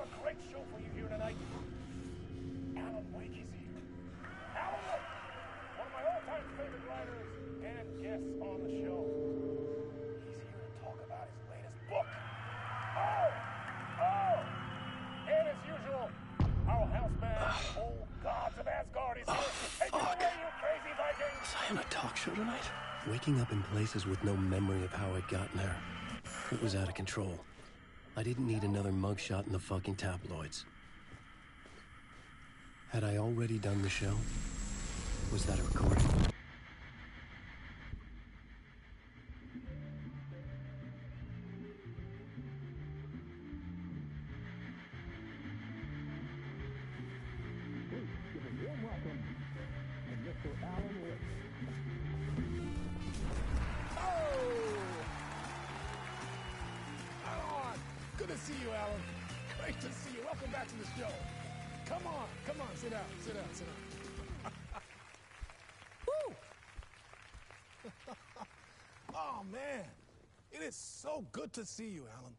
a great show for you here tonight. Alan Wake is here. Alan Wake, one of my all-time favorite writers and guests on the show. He's here to talk about his latest book. And as usual, our house band, old gods of Asgard, is here. Take it away, you crazy Vikings! Was I on a talk show tonight? Waking up in places with no memory of how I'd gotten there. It was out of control. I didn't need another mugshot in the fucking tabloids. Had I already done the show? Was that a recording? Good to see you, Alan. Great to see you. Welcome back to the show. Come on, sit down. Woo! Oh, man. It is so good to see you, Alan.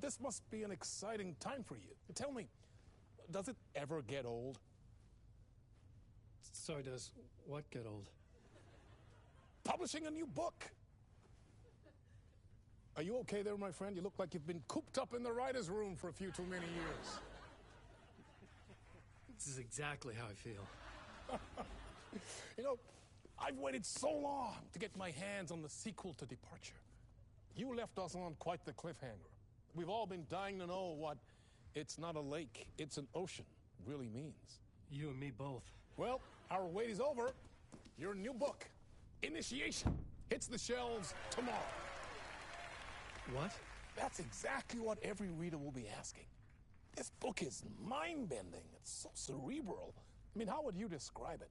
This must be an exciting time for you. Tell me, does it ever get old? Sorry, does what get old? Publishing a new book. Are you okay there, my friend? You look like you've been cooped up in the writer's room for a few too many years. This is exactly how I feel. You know, I've waited so long to get my hands on the sequel to Departure. You left us on quite the cliffhanger. We've all been dying to know what "it's not a lake, it's an ocean" really means. You and me both. Well, our wait is over. Your new book, Initiation, hits the shelves tomorrow. What? That's exactly what every reader will be asking. This book is mind-bending. It's so cerebral. I mean, how would you describe it?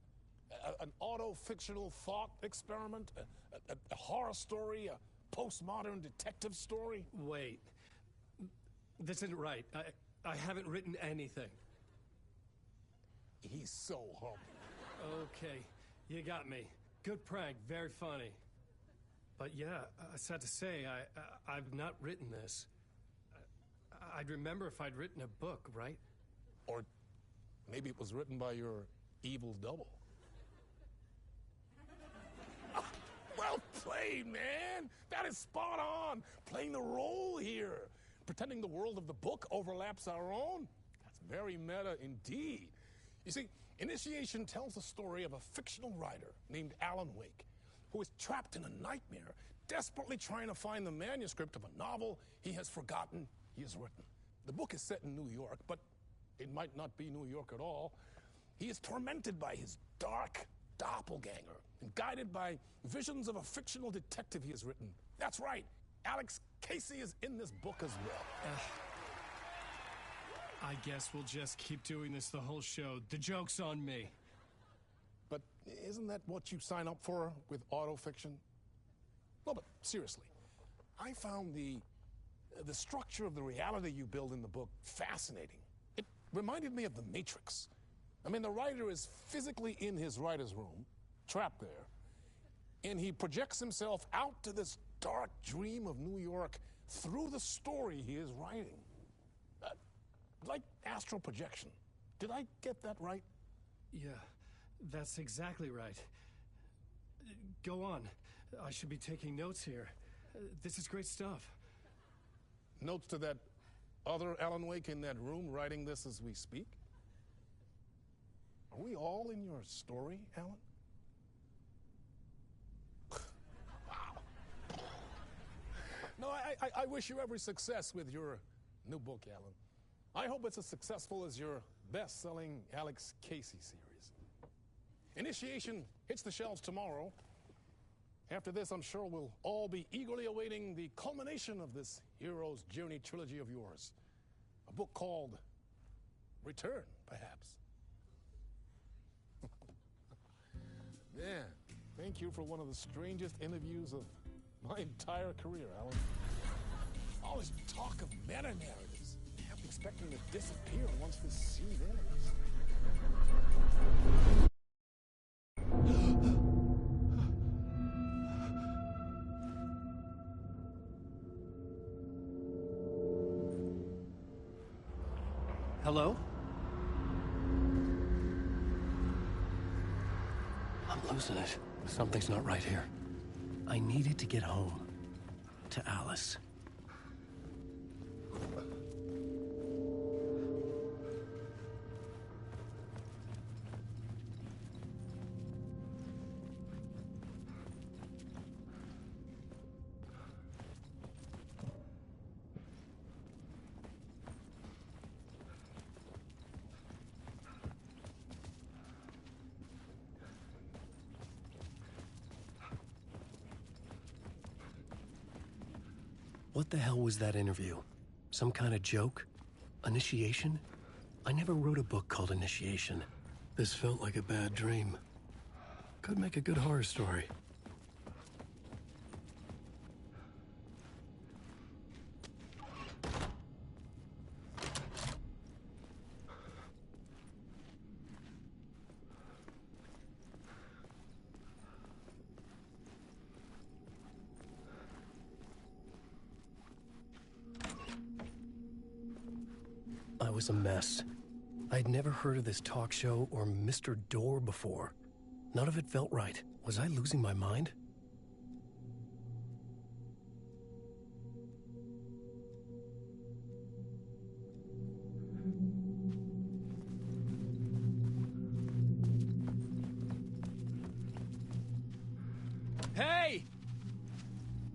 An auto-fictional thought experiment? A horror story? A postmodern detective story? Wait. This isn't right. I haven't written anything. He's so humble. Okay, you got me. Good prank, very funny. But yeah, sad to say, I've not written this. I'd remember if I'd written a book, right? Or maybe it was written by your evil double. Well played, man! That is spot on! Playing the role here. Pretending the world of the book overlaps our own. That's very meta indeed. You see, Initiation tells the story of a fictional writer named Alan Wake, who is trapped in a nightmare, desperately trying to find the manuscript of a novel he has forgotten he has written. The book is set in New York, but it might not be New York at all. He is tormented by his dark doppelganger and guided by visions of a fictional detective he has written. That's right, Alex Casey is in this book as well. I guess we'll just keep doing this the whole show. The joke's on me. But isn't that what you sign up for with autofiction? No, but seriously, I found the structure of the reality you build in the book fascinating. It reminded me of The Matrix. I mean, the writer is physically in his writer's room, trapped there, and he projects himself out to this dark dream of New York through the story he is writing. Like astral projection. Did I get that right? Yeah, that's exactly right. Go on. I should be taking notes here. This is great stuff. Notes to that other Alan Wake in that room writing this as we speak? Are we all in your story, Alan? Wow. No, I wish you every success with your new book, Alan. I hope it's as successful as your best-selling Alex Casey series. Initiation hits the shelves tomorrow. After this, I'm sure we'll all be eagerly awaiting the culmination of this hero's journey trilogy of yours. A book called Return, perhaps. Man, thank you for one of the strangest interviews of my entire career, Alan. All this talk of meta-narratives. I'm expecting to disappear once this scene ends. Hello? I'm losing it. Something's not right here. I needed to get home. To Alice. What the hell was that interview? Some kind of joke? Initiation? I never wrote a book called Initiation. This felt like a bad dream. Could make a good horror story. I was a mess. I'd never heard of this talk show or Mr. Door before. None of it felt right. Was I losing my mind? Hey!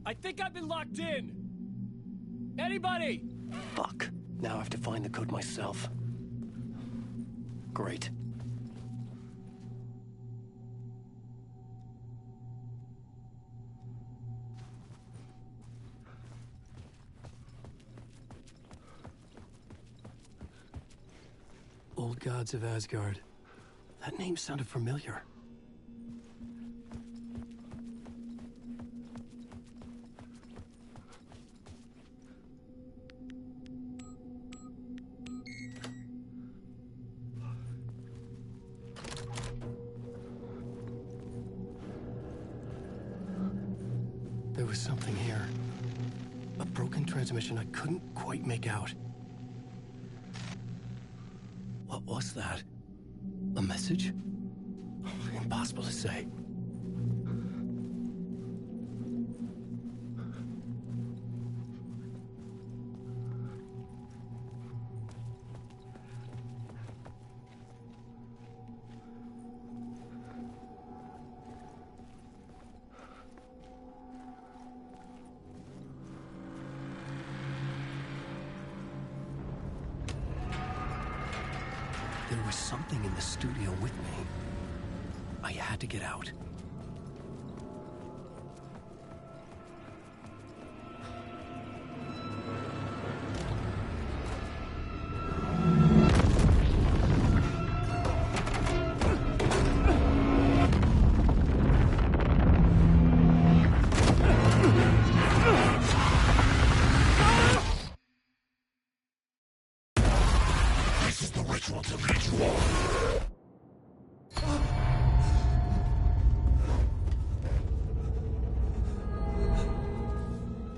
I think I've been locked in! Anybody? Fuck. Now I have to find the code myself. Great. Old Gods of Asgard. That name sounded familiar. There was something here. A broken transmission I couldn't quite make out. What was that? A message? Impossible to say. There was something in the studio with me. I had to get out.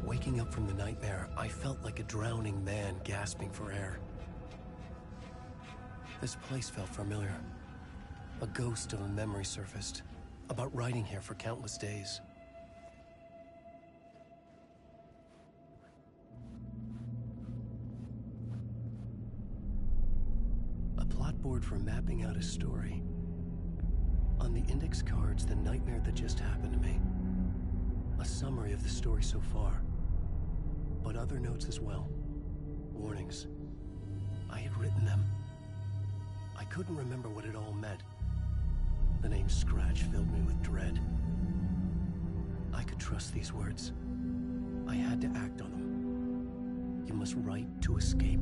Waking up from the nightmare, I felt like a drowning man gasping for air. This place felt familiar. A ghost of a memory surfaced, about riding here for countless days. A plot board for mapping out a story. On the index cards, the nightmare that just happened to me. A summary of the story so far. But other notes as well. Warnings. I had written them. I couldn't remember what it all meant. The name Scratch filled me with dread. I could trust these words. I had to act on them. You must write to escape.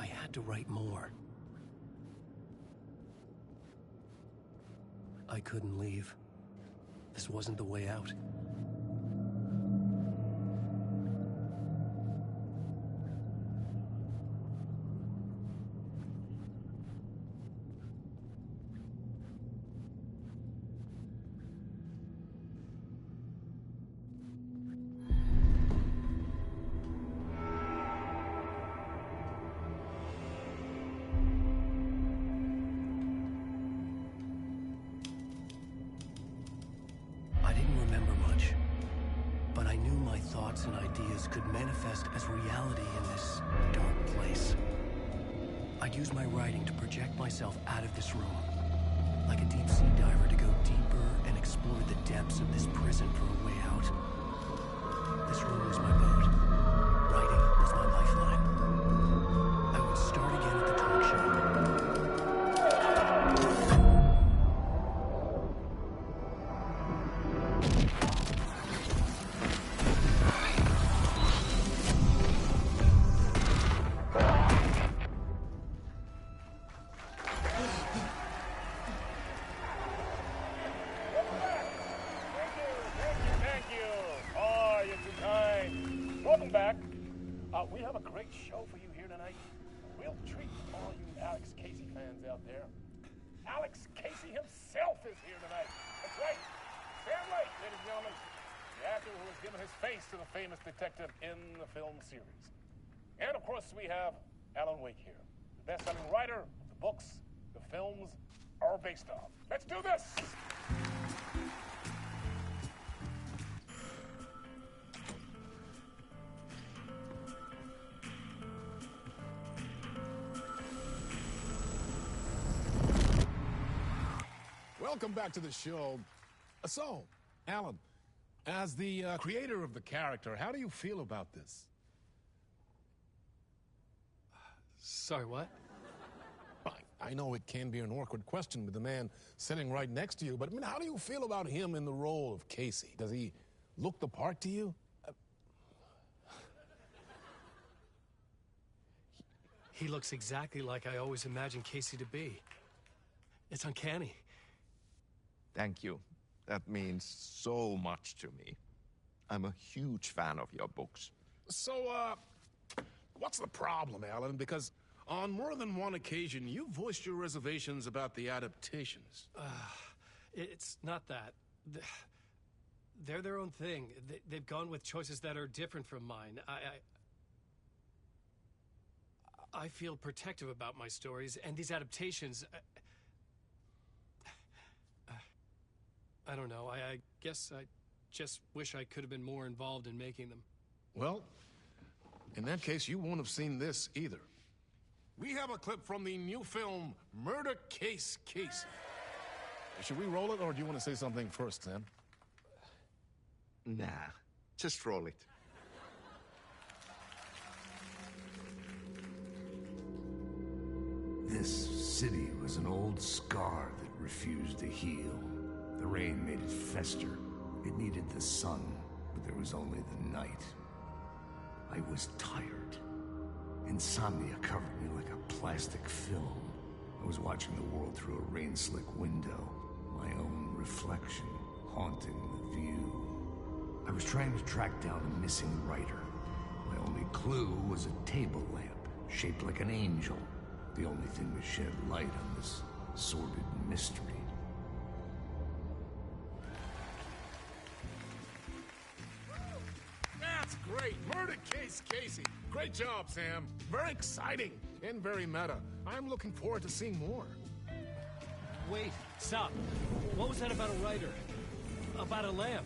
I had to write more. I couldn't leave. This wasn't the way out. Thoughts and ideas could manifest as reality in this dark place. I'd use my writing to project myself out of this room, like a deep-sea diver to go deeper and explore the depths of this prison for a way out. This room was my boat. Writing was my lifeline. I would start again at the talk show. We have a great show for you here tonight. A real treat for all you Alex Casey fans out there. Alex Casey himself is here tonight. That's right. Sam Lake, ladies and gentlemen. The actor who has given his face to the famous detective in the film series. And of course we have Alan Wake here. The best-selling writer of the books the films are based on. Let's do this! Welcome back to the show. So, Alan, as the creator of the character, how do you feel about this? Sorry, what? I know it can be an awkward question with the man sitting right next to you, but I mean, how do you feel about him in the role of Casey? Does he look the part to you? He looks exactly like I always imagined Casey to be. It's uncanny. Thank you. That means so much to me. I'm a huge fan of your books. So, what's the problem, Alan? Because on more than one occasion, you voiced your reservations about the adaptations. It's not that. They're their own thing. They've gone with choices that are different from mine. I feel protective about my stories, and these adaptations... I don't know. I guess I just wish I could have been more involved in making them. Well, in that case, you won't have seen this either. We have a clip from the new film, Murder Case Casey. Should we roll it, or do you want to say something first, Sam? Nah, just roll it. This city was an old scar that refused to heal. The rain made it fester. It needed the sun, but there was only the night. I was tired. Insomnia covered me like a plastic film. I was watching the world through a rain-slick window, my own reflection haunting the view. I was trying to track down a missing writer. My only clue was a table lamp, shaped like an angel. The only thing to shed light on this sordid mystery. That's great! Murder Case Casey! Great job, Sam. Very exciting and very meta. I'm looking forward to seeing more. Wait, stop. What was that about a writer? About a lamp?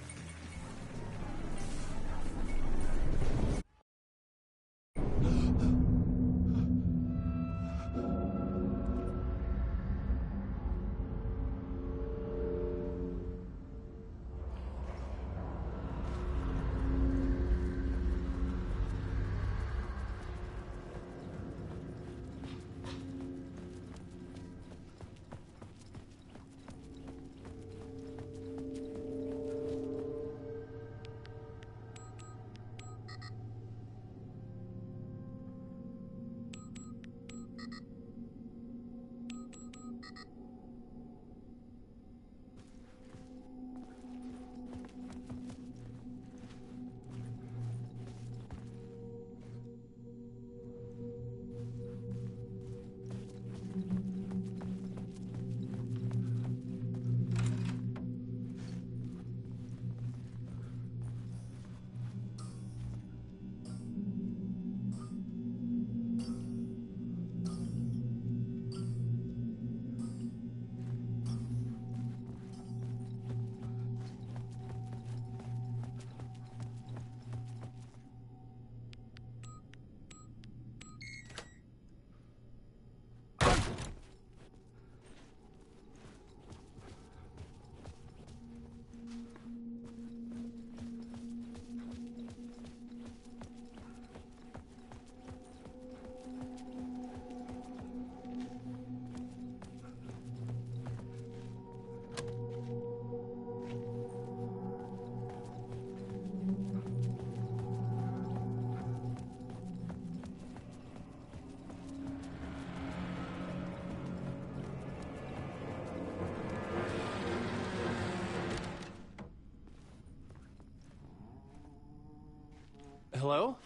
Hello?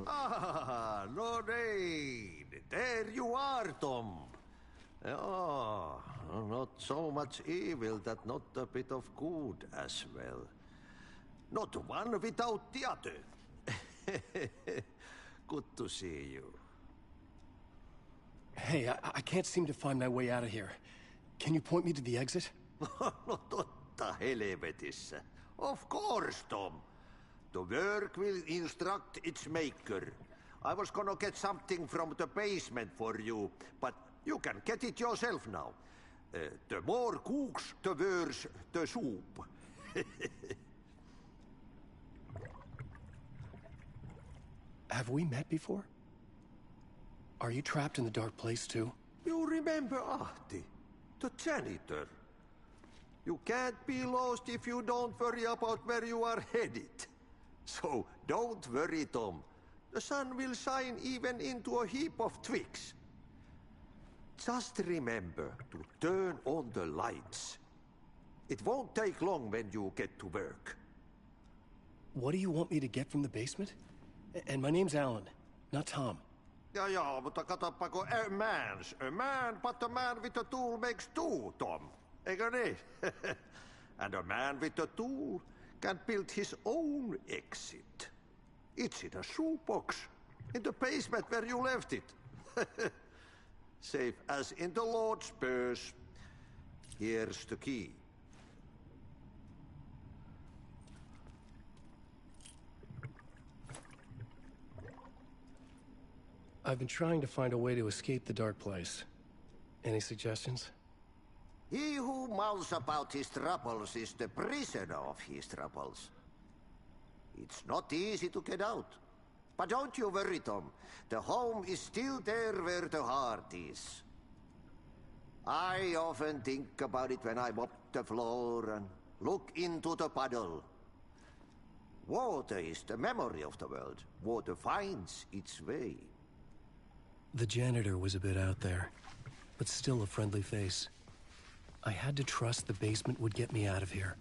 Ah, Lorraine! There you are, Tom. Oh, not so much evil that not a bit of good as well. Not one without the other. Good to see you. Hey, I can't seem to find my way out of here. Can you point me to the exit? No totta helvetissä. Of course, Tom. The work will instruct its maker. I was gonna get something from the basement for you, but you can get it yourself now. The more cooks, the worse the soup. Have we met before? Are you trapped in the dark place too? You remember Ahti, the janitor. You can't be lost if you don't worry about where you are headed. So don't worry, Tom. The sun will shine even into a heap of twigs. Just remember to turn on the lights. It won't take long when you get to work. What do you want me to get from the basement? And my name's Alan, not Tom. Ja, mutta katoppa kun a man, but a man with a tool makes two, Tom. Eikö niin? And a man with a tool can build his own exit. It's in a shoebox, in the basement where you left it. Safe as in the Lord's purse. Here's the key. I've been trying to find a way to escape the dark place. Any suggestions? He who mouths about his troubles is the prisoner of his troubles. It's not easy to get out. But don't you worry, Tom. The home is still there where the heart is. I often think about it when I mop the floor and look into the puddle. Water is the memory of the world. Water finds its way. The janitor was a bit out there, but still a friendly face. I had to trust the basement would get me out of here.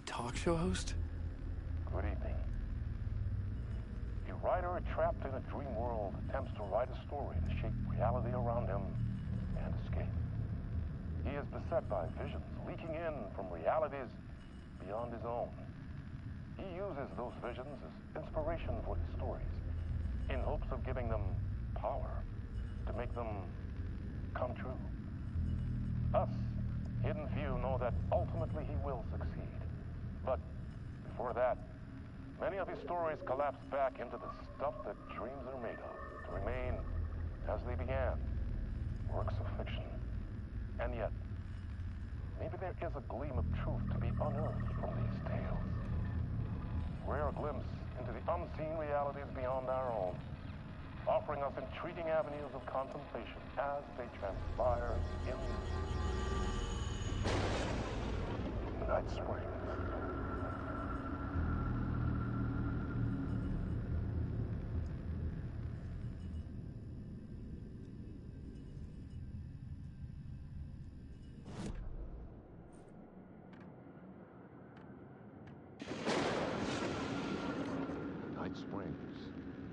talk show host? Good evening. A writer trapped in a dream world attempts to write a story to shape reality around him and escape. He is beset by visions leaking in from realities beyond his own. He uses those visions as inspiration for his stories, in hopes of giving them power, to make them come true. Us, Hidden Few, know that ultimately he will succeed. But before that, many of his stories collapse back into the stuff that dreams are made of, to remain as they began, works of fiction. And yet, maybe there is a gleam of truth to be unearthed from these tales. Rare glimpse into the unseen realities beyond our own, offering us intriguing avenues of contemplation as they transpire in Night Springs. Night Springs,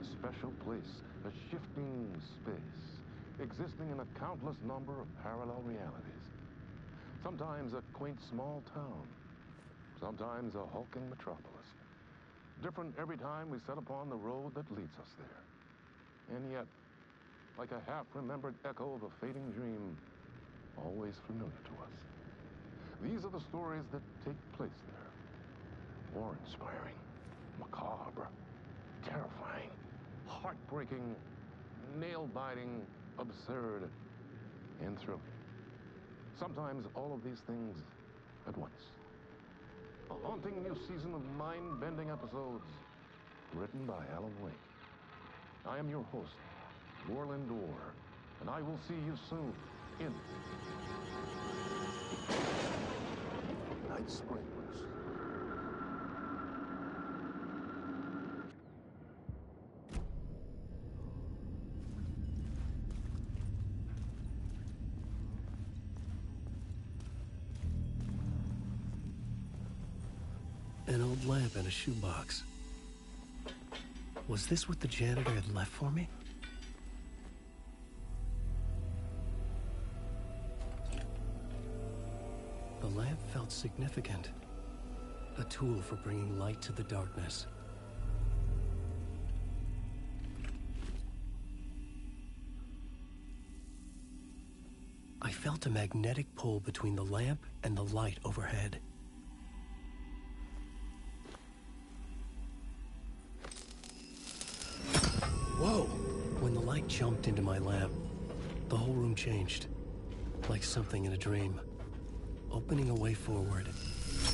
a special place, a shifting space, existing in a countless number of parallel realities. Sometimes a quaint small town, sometimes a hulking metropolis. Different every time we set upon the road that leads us there. And yet, like a half-remembered echo of a fading dream, always familiar to us. These are the stories that take place there. Awe-inspiring, macabre, terrifying, heartbreaking, nail-biting, absurd, and thrilling. Sometimes all of these things at once. A haunting new season of mind-bending episodes written by Alan Wake. I am your host, Moreland Orr, and I will see you soon in Night Springs. An old lamp and a shoebox. Was this what the janitor had left for me? The lamp felt significant. A tool for bringing light to the darkness. I felt a magnetic pull between the lamp and the light overhead. Whoa! When the light jumped into my lamp, the whole room changed, like something in a dream. Opening a way forward,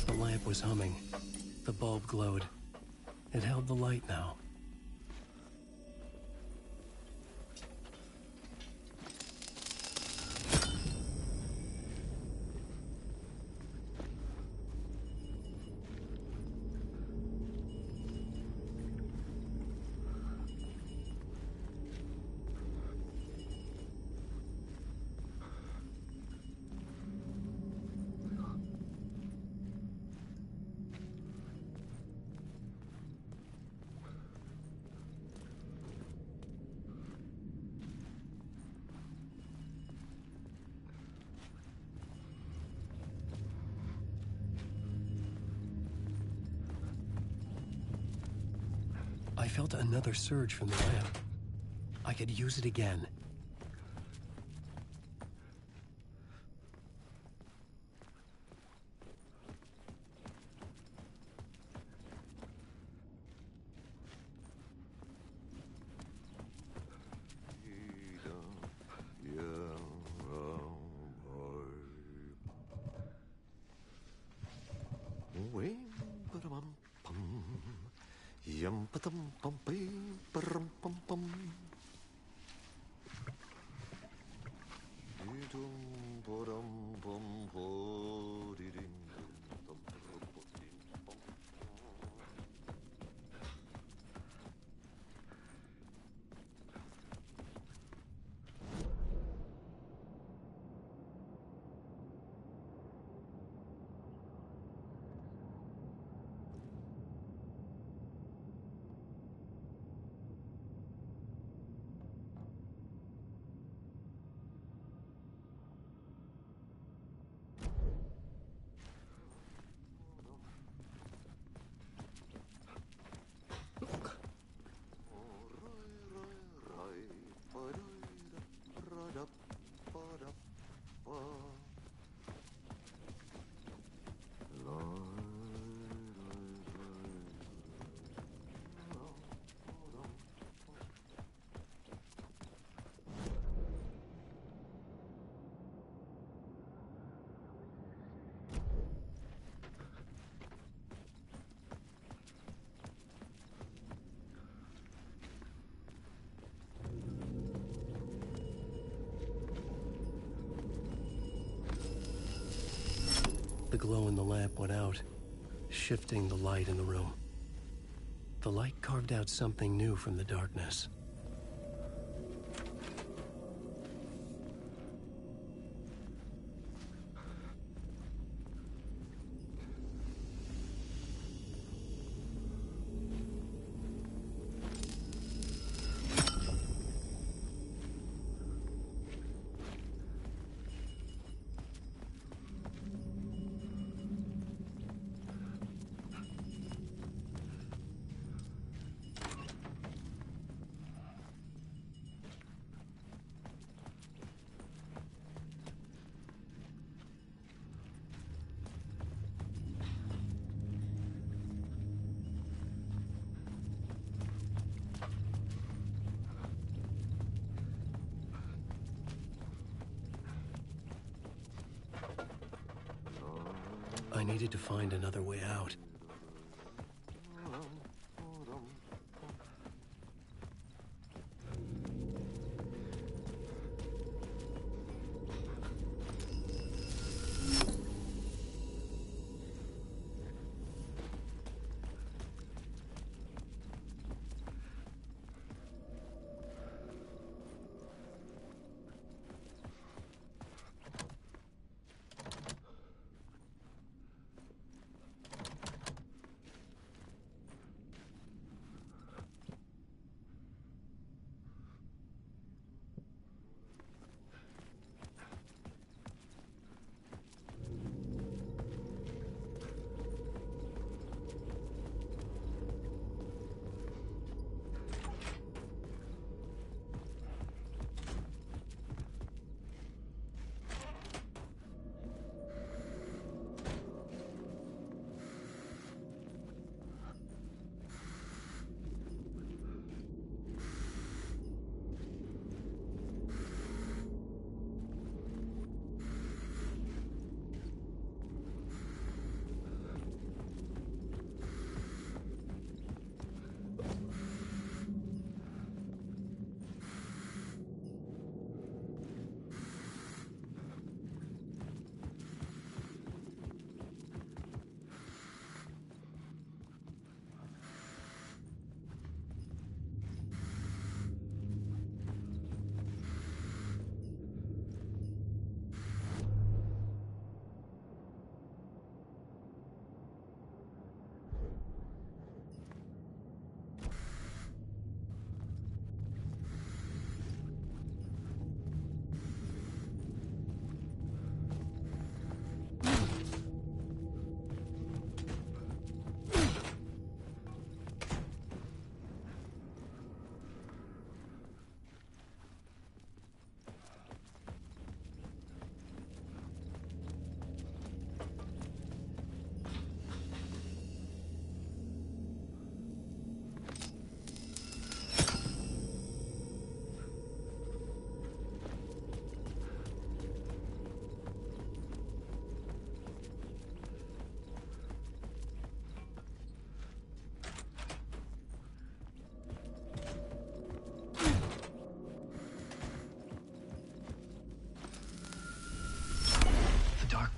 the lamp was humming. The bulb glowed. It held the light now. I felt another surge from the lamp. I could use it again. The glow in the lamp went out, shifting the light in the room. The light carved out something new from the darkness. I needed to find another way out.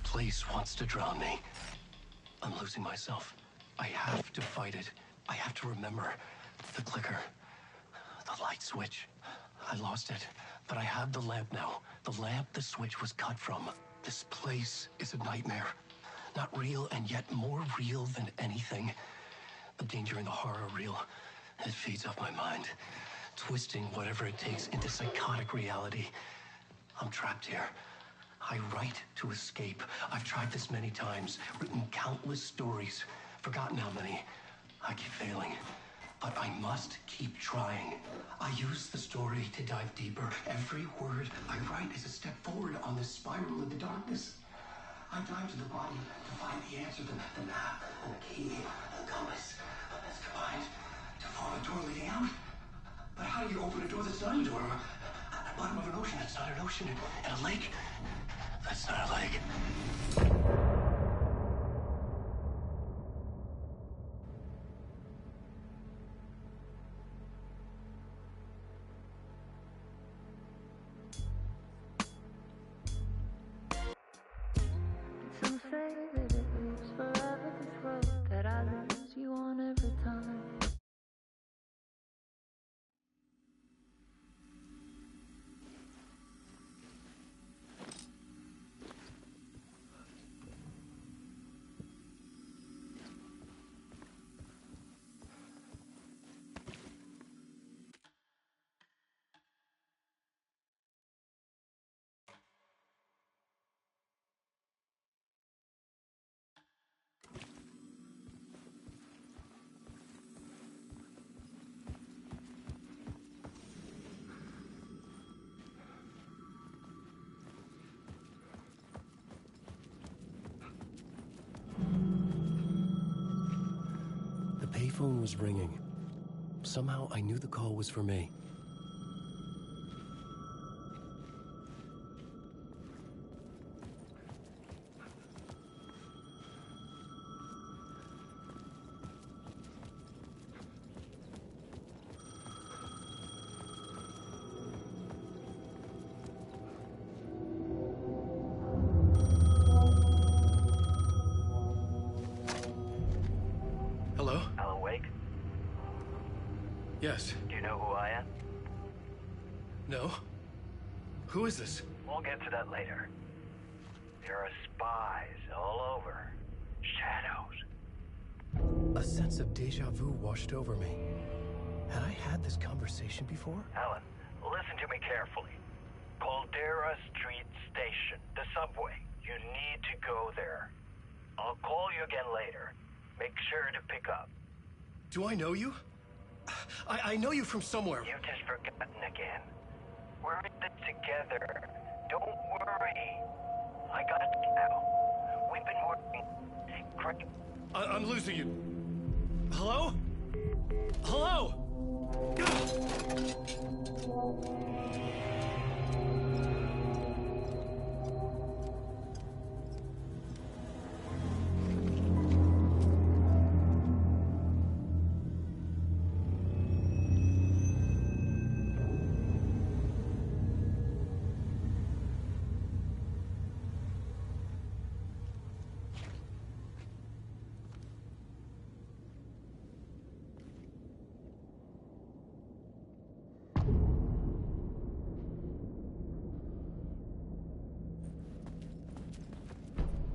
Place wants to drown me. I'm losing myself. I have to fight it. I have to remember. The clicker. The light switch. I lost it. But I have the lamp now. The lamp the switch was cut from. This place is a nightmare. Not real, and yet more real than anything. The danger and the horror real. It feeds off my mind. Twisting whatever it takes into psychotic reality. I'm trapped here. I write to escape. I've tried this many times, written countless stories, forgotten how many. I keep failing, but I must keep trying. I use the story to dive deeper. Every word I write is a step forward on this spiral of the darkness. I dive to the body to find the answer, the map, and the key, the compass. That's combined to form a door leading out. But how do you open a door that's not a door? At the bottom of an ocean that's not an ocean, and a lake that's not a lake. Some say phone was ringing. Somehow I knew the call was for me. Hello? Alan Wake? Yes. Do you know who I am? No? Who is this? We'll get to that later. There are spies all over. Shadows. A sense of deja vu washed over me. Had I had this conversation before? Alan, listen to me carefully. Caldera Street Station, the subway. You need to go there. I'll call you again later. Make sure to pick up. Do I know you? I know you from somewhere. You've just forgotten again. We're in it together. Don't worry. I got you now. We've been working great. I'm losing you. Hello? Hello?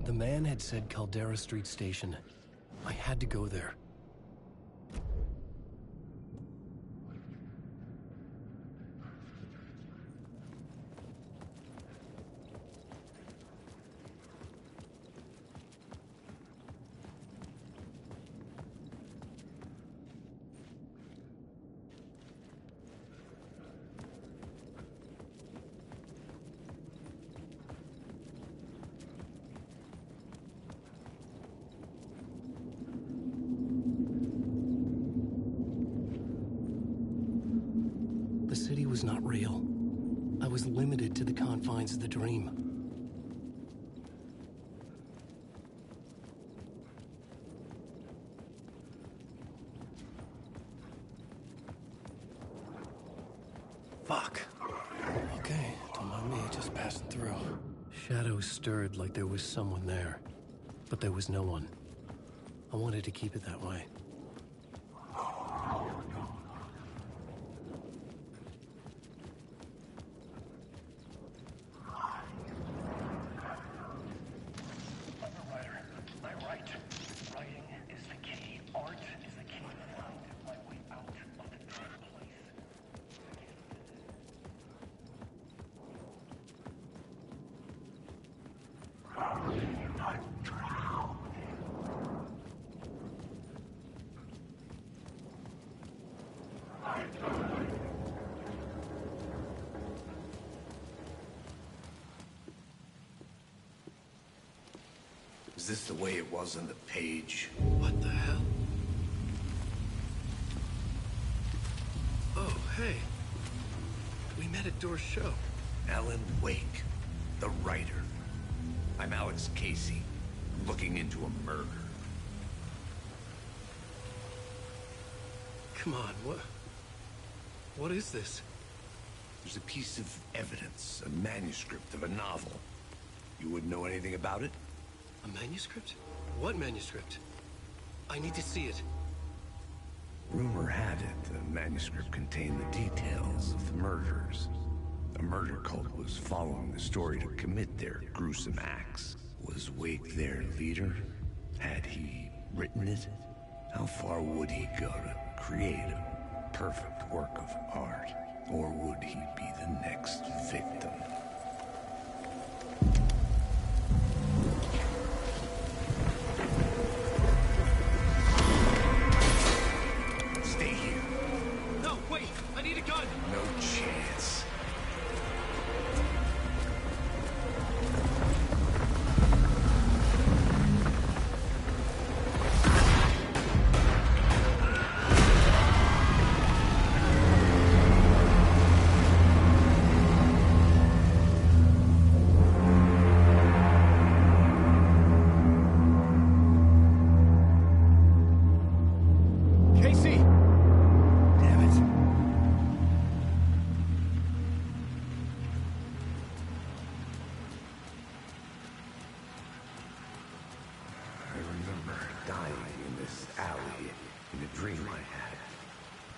The man had said Caldera Street Station. I had to go there. The city was not real. I was limited to the confines of the dream. Fuck. Okay, don't mind me, just passing through. Shadows stirred like there was someone there, but there was no one. I wanted to keep it that way. Is this the way it was on the page? What the hell? Oh, hey. We met at Door's show. Alan Wake, the writer. I'm Alex Casey, looking into a murder. Come on, what is this? There's a piece of evidence, a manuscript of a novel. You wouldn't know anything about it? A manuscript? What manuscript? I need to see it. Rumor had it the manuscript contained the details of the murders. A murder cult was following the story to commit their gruesome acts. Was Wake their leader? Had he written it? How far would he go to create a perfect work of art? Or would he be the next victim? Stay here. No, wait! I need a gun! No chance. remember dying in this alley in a dream I had.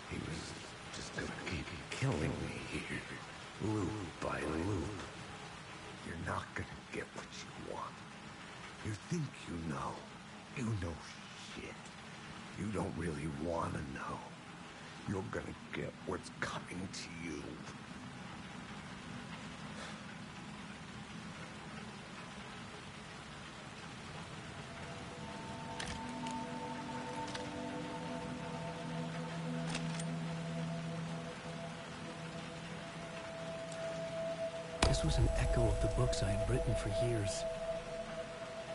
He was just gonna keep killing me here, loop by loop. You're not gonna get what you want. You think you know. You know shit. You don't really want to know. You're gonna get what's coming to you. This was an echo of the books I had written for years.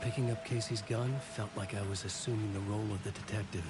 Picking up Casey's gun felt like I was assuming the role of the detective.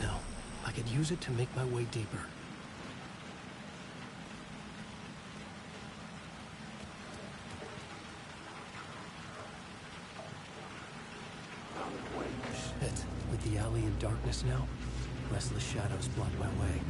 Now, I could use it to make my way deeper. Shit. With the alley in darkness now, restless shadows block my way.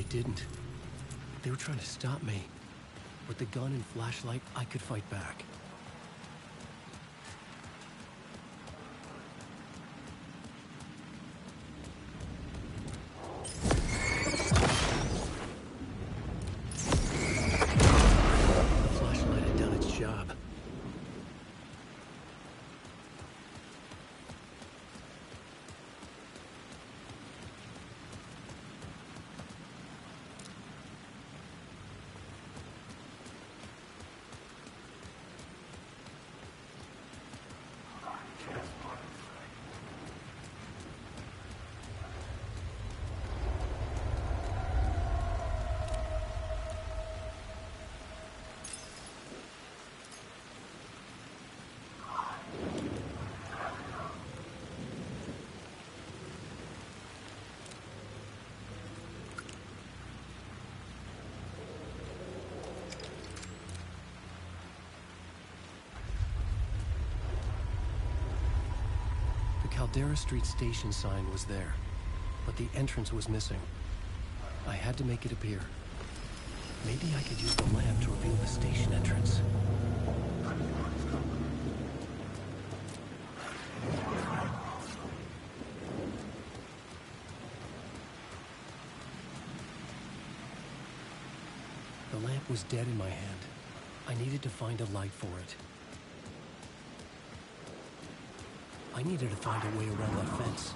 Didn't. They were trying to stop me. With the gun and flashlight, I could fight back. The flashlight had done its job. Caldera Street station sign was there, but the entrance was missing. I had to make it appear. Maybe I could use the lamp to reveal the station entrance. The lamp was dead in my hand. I needed to find a light for it. I needed to find a way around that fence.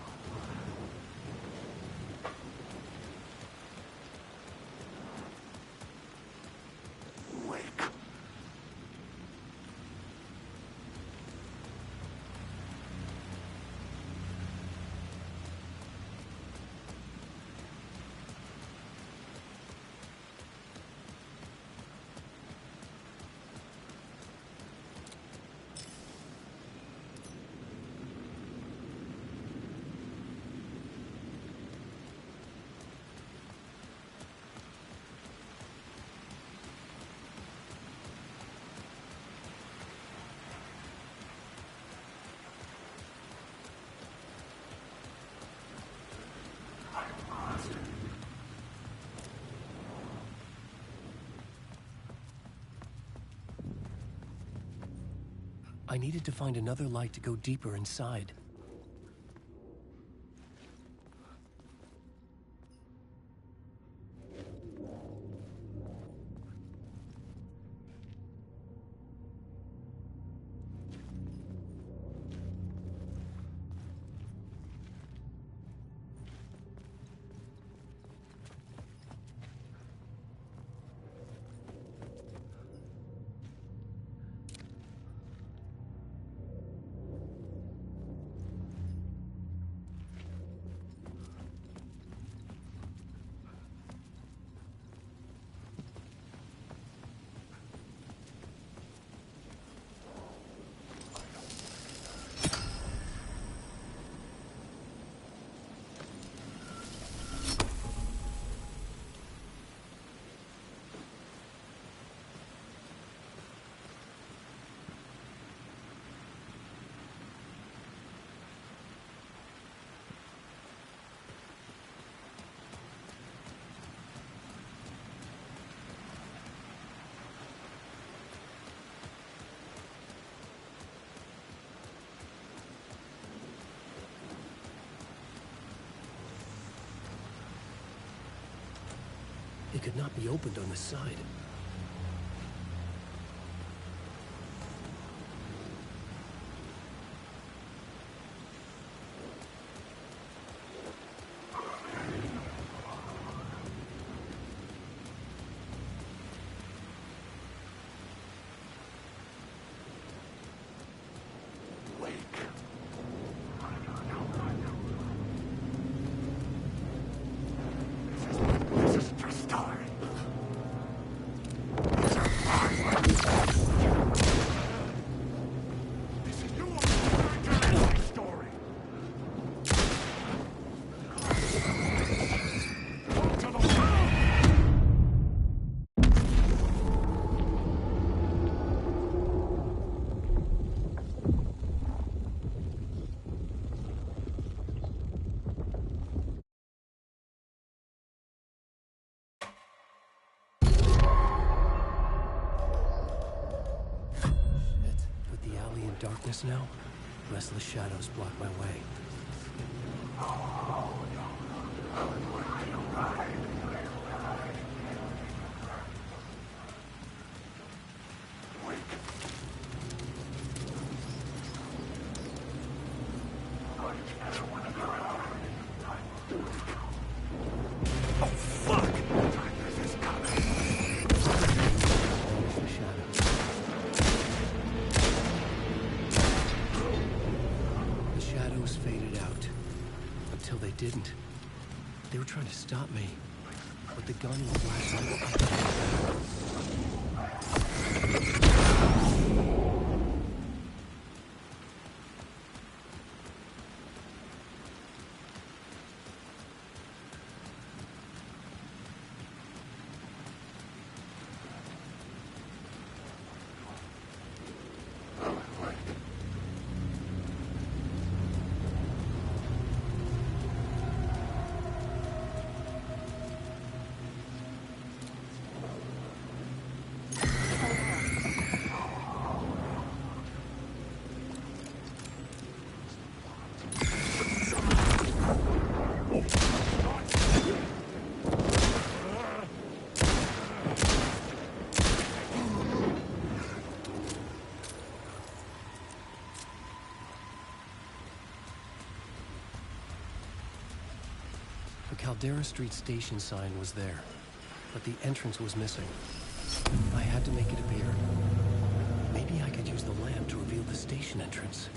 I needed to find another light to go deeper inside. It could not be opened on the side. Darkness now? Restless shadows block my way. Didn't. They were trying to stop me, but the gun was flashing. Caldera Street station sign was there, but the entrance was missing. I had to make it appear. Maybe I could use the lamp to reveal the station entrance.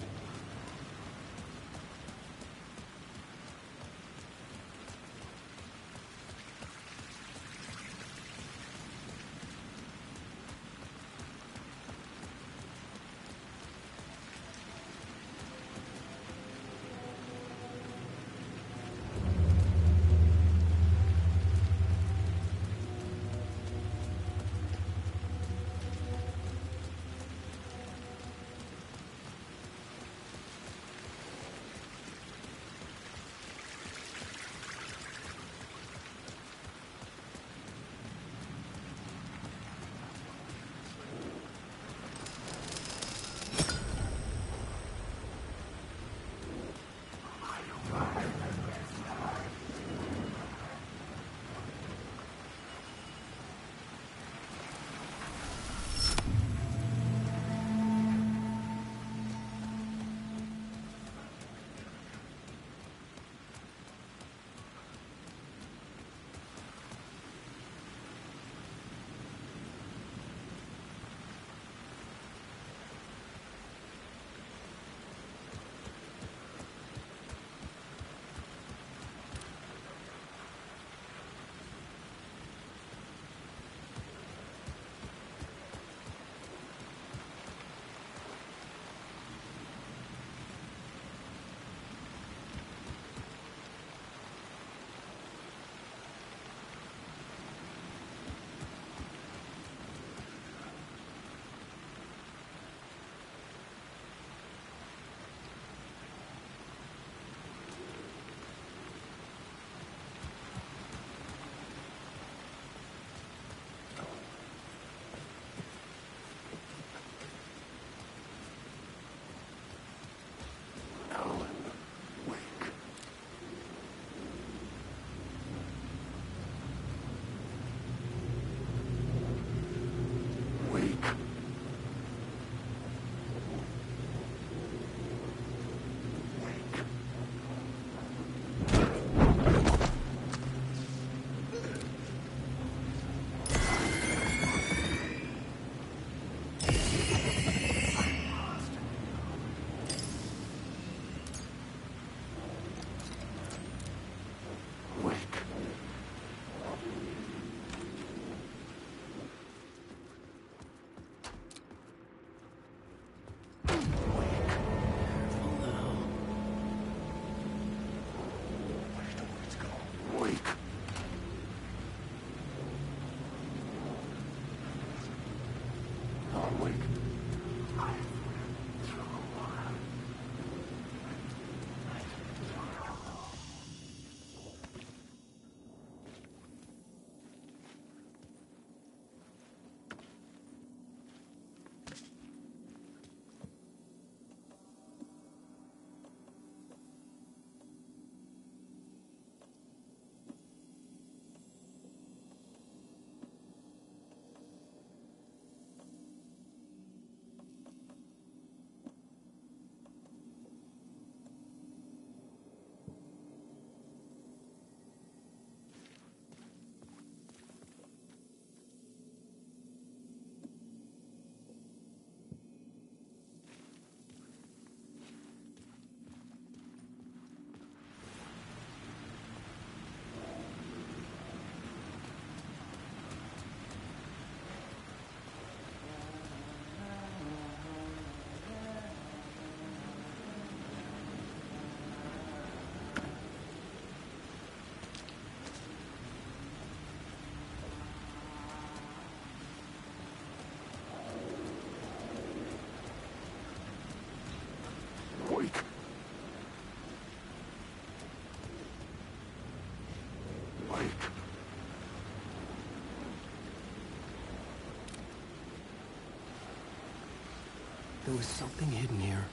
there was something hidden here.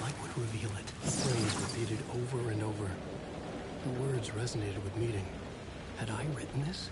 Light would reveal it. Phrase repeated over and over. The words resonated with meaning. Had I written this?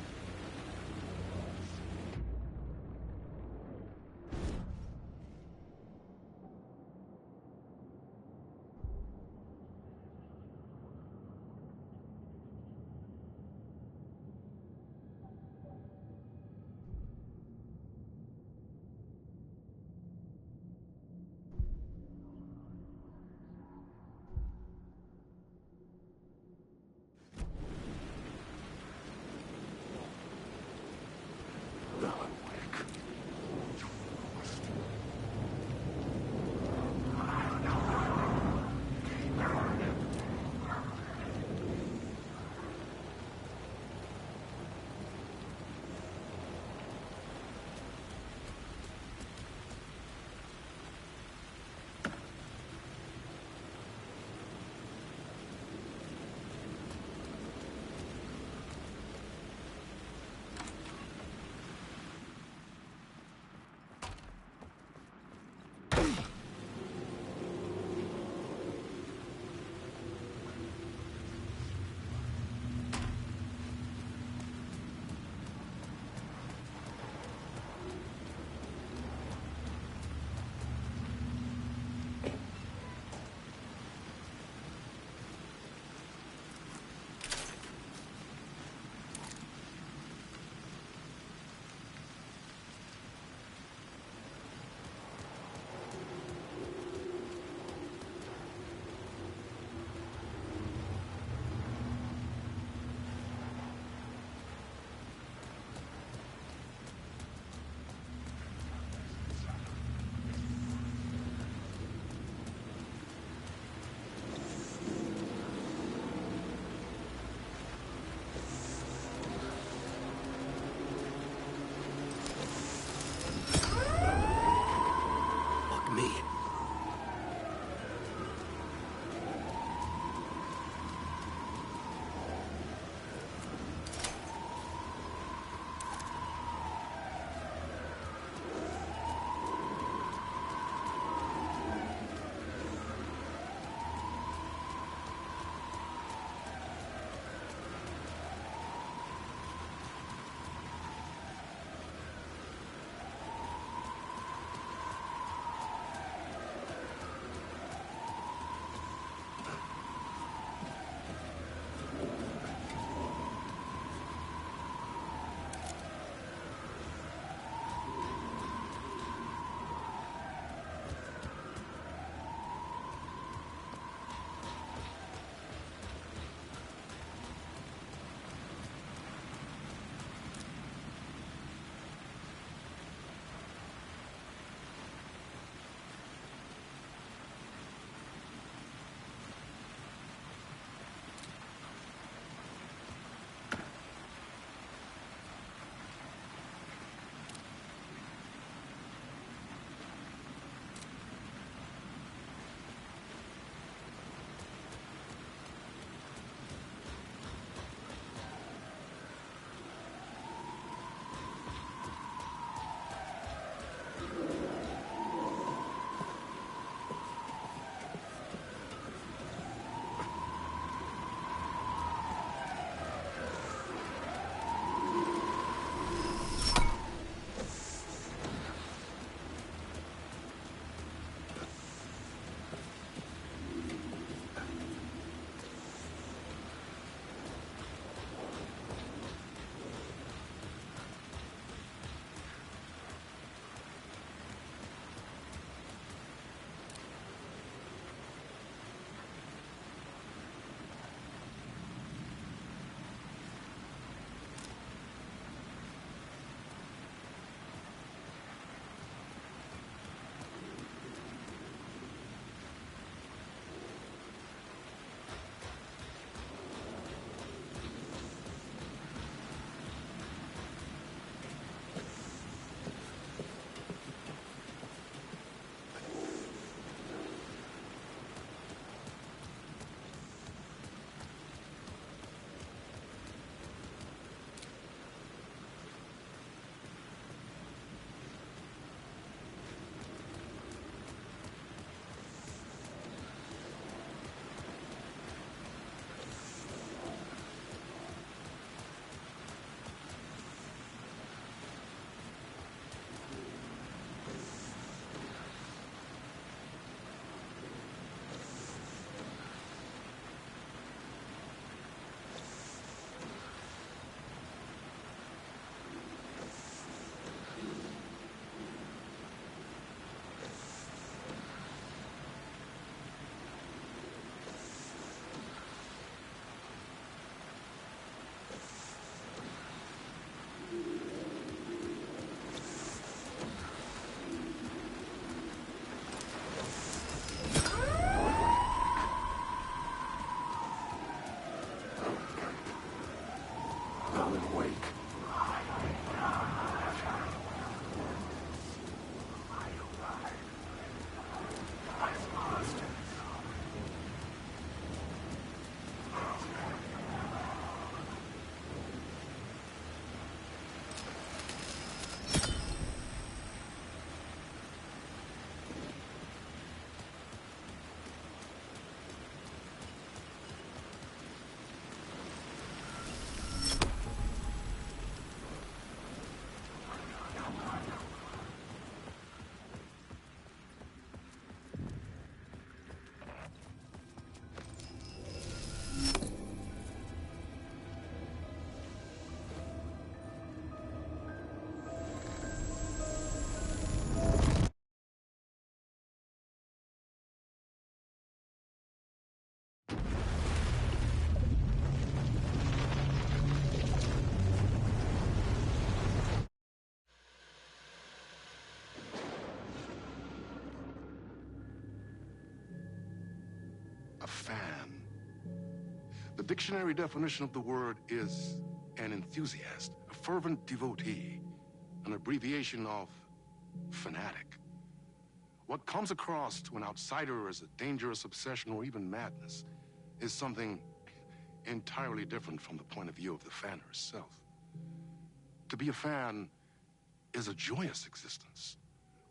A fan. The dictionary definition of the word is an enthusiast, a fervent devotee, an abbreviation of fanatic. What comes across to an outsider as a dangerous obsession or even madness is something entirely different from the point of view of the fan herself. To be a fan is a joyous existence,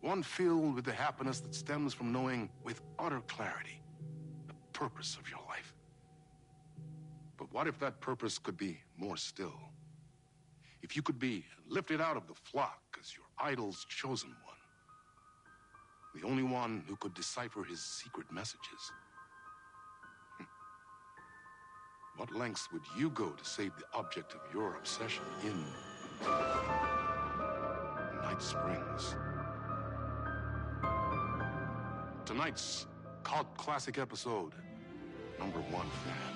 one filled with the happiness that stems from knowing with utter clarity the purpose of your life. But what if that purpose could be more still? If you could be lifted out of the flock as your idol's chosen one, the only one who could decipher his secret messages. What lengths would you go to save the object of your obsession in Night Springs? Tonight's cult classic episode, #1 Fan.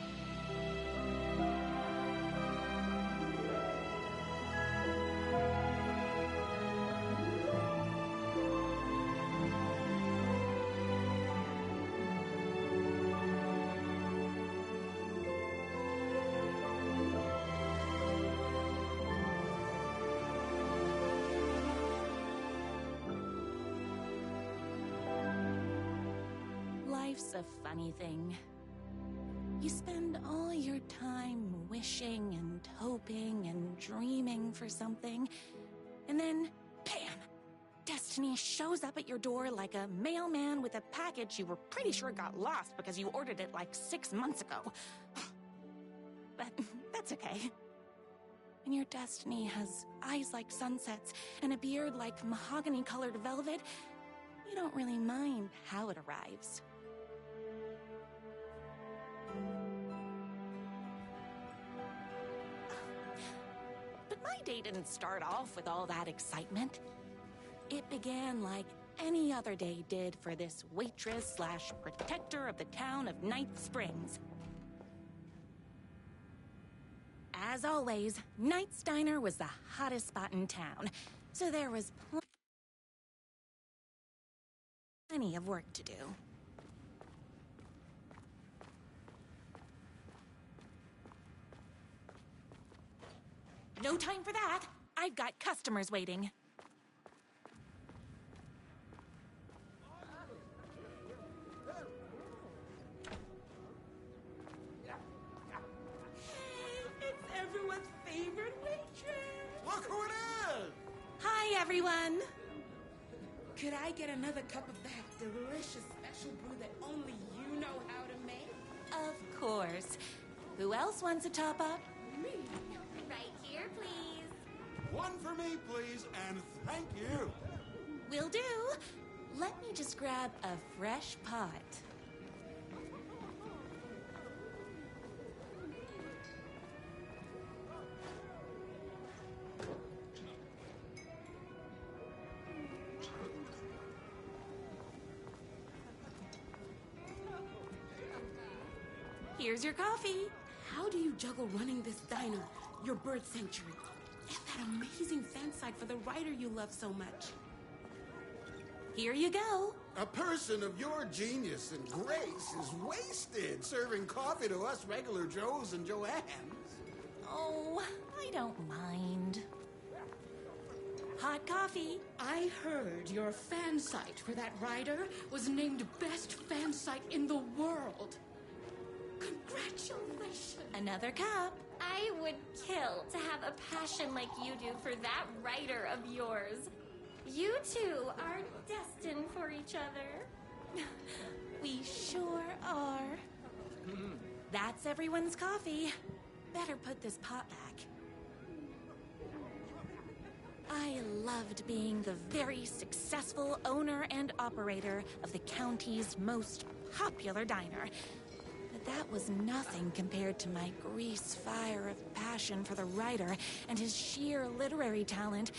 Life's a funny thing. You spend all your time wishing and hoping and dreaming for something, and then, bam! Destiny shows up at your door like a mailman with a package you were pretty sure got lost because you ordered it like 6 months ago. But that's okay. When your destiny has eyes like sunsets and a beard like mahogany-colored velvet, you don't really mind how it arrives. But my day didn't start off with all that excitement. It began like any other day did for this waitress/protector of the town of Night Springs. As always, Knight's Diner was the hottest spot in town, so there was plenty of work to do. No time for that. I've got customers waiting. Hey, it's everyone's favorite waitress. Look who it is! Hi, everyone. Could I get another cup of that delicious special brew that only you know how to make? Of course. Who else wants a top-up? Me. Right here, please. One for me, please, and thank you. Will do. Let me just grab a fresh pot. Here's your coffee. How do you juggle running this diner, your bird sanctuary, and that amazing fan site for the writer you love so much? Here you go. A person of your genius and grace is wasted serving coffee to us regular Joes and Joannes. Oh, I don't mind. Hot coffee. I heard your fan site for that rider was named best fan site in the world. Congratulations. Another cup. I would kill to have a passion like you do for that writer of yours. You two are destined for each other. We sure are. That's everyone's coffee. Better put this pot back. I loved being the very successful owner and operator of the county's most popular diner. But that was nothing compared to my grease fire of passion for the writer and his sheer literary talent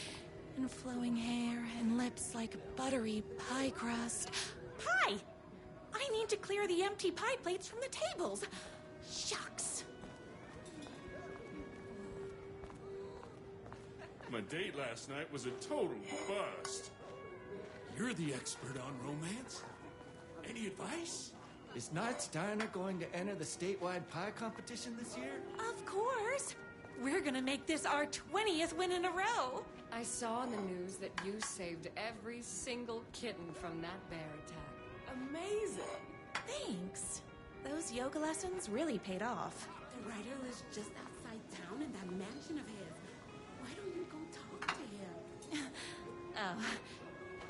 and flowing hair and lips like buttery pie crust. Pie! I need to clear the empty pie plates from the tables. Shucks. My date last night was a total bust. You're the expert on romance. Any advice? Is Knight's Diner going to enter the statewide pie competition this year? Of course. We're gonna make this our 20th win in a row. I saw in the news that you saved every single kitten from that bear attack. Amazing. Thanks. Those yoga lessons really paid off. The writer lives just outside town in that mansion of his. Why don't you go talk to him? Oh,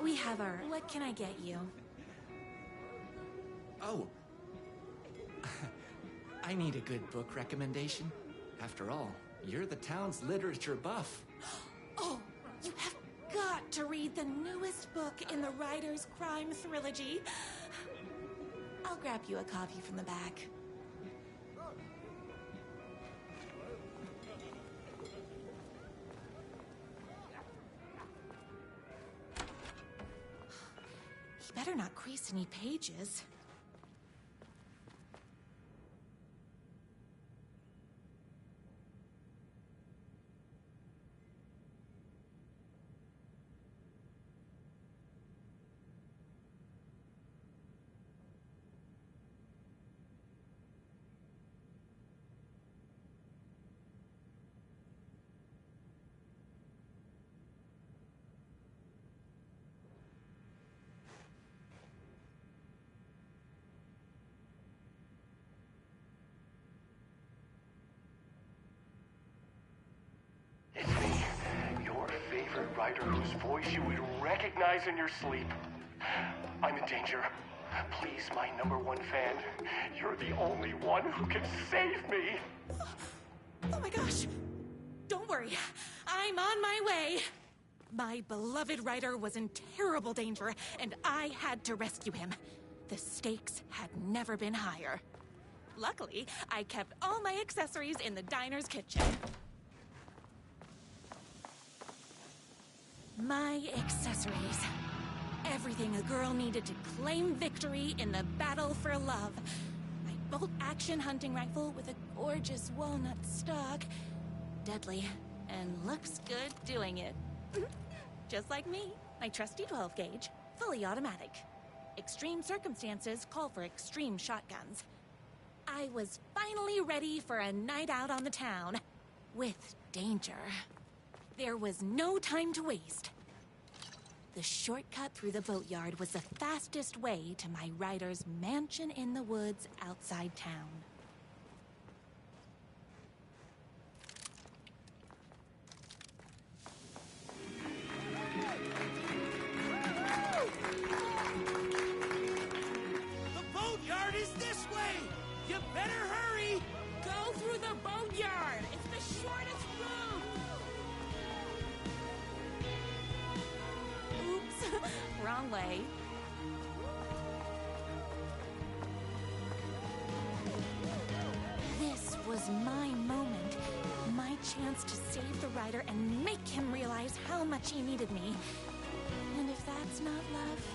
we have our... What can I get you? Oh. I need a good book recommendation. After all, you're the town's literature buff. Oh, you have got to read the newest book in the Writer's Crime Trilogy. I'll grab you a copy from the back. He better not crease any pages. It's me, your favorite writer whose voice you would recognize in your sleep. I'm in danger. Please, my #1 fan, you're the only one who can save me. Oh my gosh! Don't worry, I'm on my way. My beloved writer was in terrible danger, and I had to rescue him. The stakes had never been higher. Luckily, I kept all my accessories in the diner's kitchen. My accessories. Everything a girl needed to claim victory in the battle for love. My bolt-action hunting rifle with a gorgeous walnut stock. Deadly, and looks good doing it. Just like me, my trusty 12-gauge, fully automatic. Extreme circumstances call for extreme shotguns. I was finally ready for a night out on the town. With danger. There was no time to waste. The shortcut through the boatyard was the fastest way to my writer's mansion in the woods outside town. The boatyard is this way! You better hurry! Go through the boatyard. It's the shortest route. Oops, wrong way. This was my moment, my chance to save the writer and make him realize how much he needed me. And if that's not love,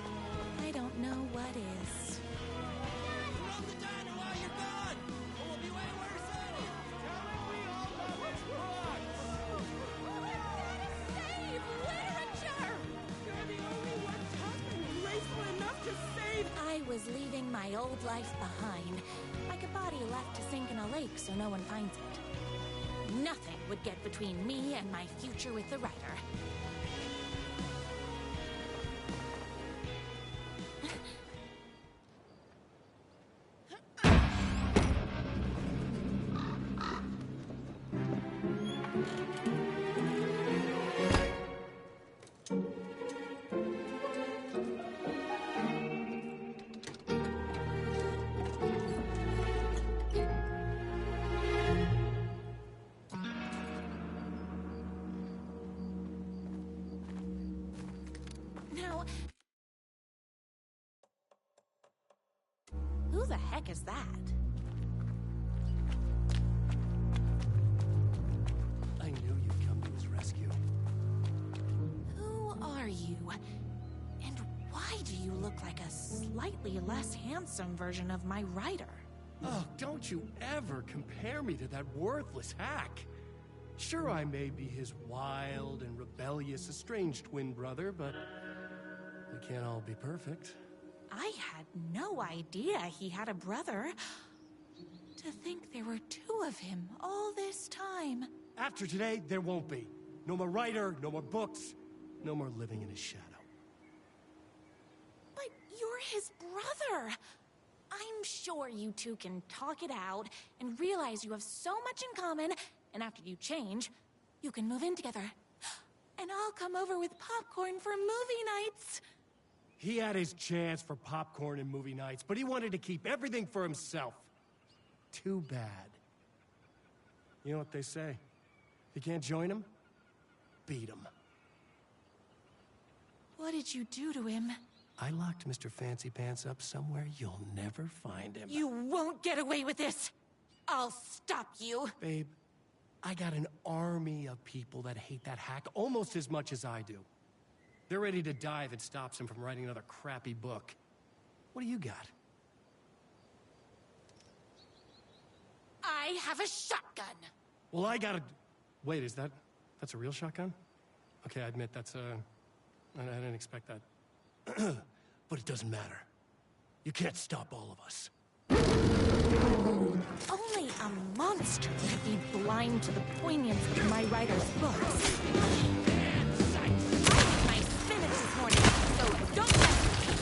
I don't know what is. Run the diner while you're gone! Or we'll be way worse at it! Tell me we all know what's wrong! Save literature! You're the only one tough and graceful enough to save. I was leaving my old life behind, like a body left to sink in a lake so no one finds it. Nothing would get between me and my future with the writer. Who the heck is that? I knew you'd come to his rescue. Who are you? And why do you look like a slightly less handsome version of my writer? Oh, don't you ever compare me to that worthless hack. Sure, I may be his wild and rebellious estranged twin brother, but we can't all be perfect. I had no idea he had a brother. To think there were two of him all this time. After today, there won't be. No more writer, no more books, no more living in his shadow. But you're his brother. I'm sure you two can talk it out and realize you have so much in common, and after you change, you can move in together. And I'll come over with popcorn for movie nights. He had his chance for popcorn and movie nights, but he wanted to keep everything for himself. Too bad. You know what they say? If you can't join him, beat him. What did you do to him? I locked Mr. Fancy Pants up somewhere you'll never find him. You won't get away with this! I'll stop you! Babe, I got an army of people that hate that hack almost as much as I do. They're ready to die if it stops him from writing another crappy book. What do you got? I have a shotgun! Well, I got a... Wait, that's a real shotgun? Okay, I admit that's I didn't expect that. But it doesn't matter. You can't stop all of us. Only a monster could be blind to the poignance of my writer's books. I ate my spinach this morning, so don't mess with me.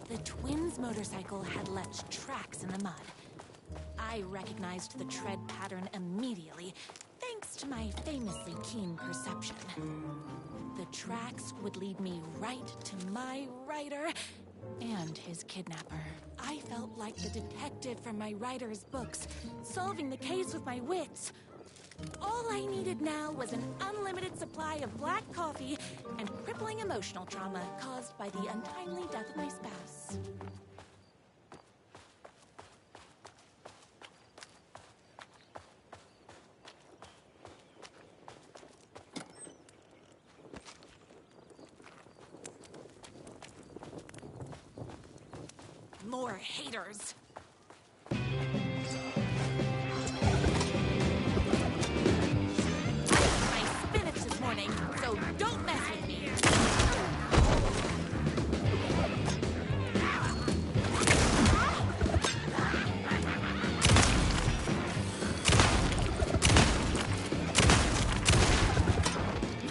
The twins' motorcycle had left tracks in the mud. I recognized the tread pattern pattern immediately, thanks to my famously keen perception. The tracks would lead me right to my writer and his kidnapper. I felt like the detective from my writer's books, solving the case with my wits. All I needed now was an unlimited supply of black coffee and crippling emotional trauma caused by the untimely death of my spouse. More haters. So don't mess with me.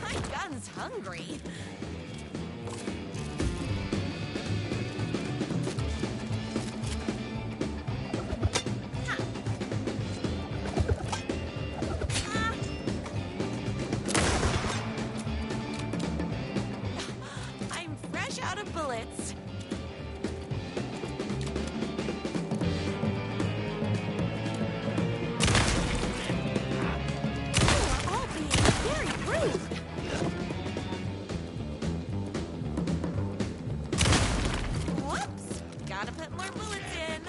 My gun's hungry. Bullets. You are all being very rude. Whoops. Gotta put more bullets in.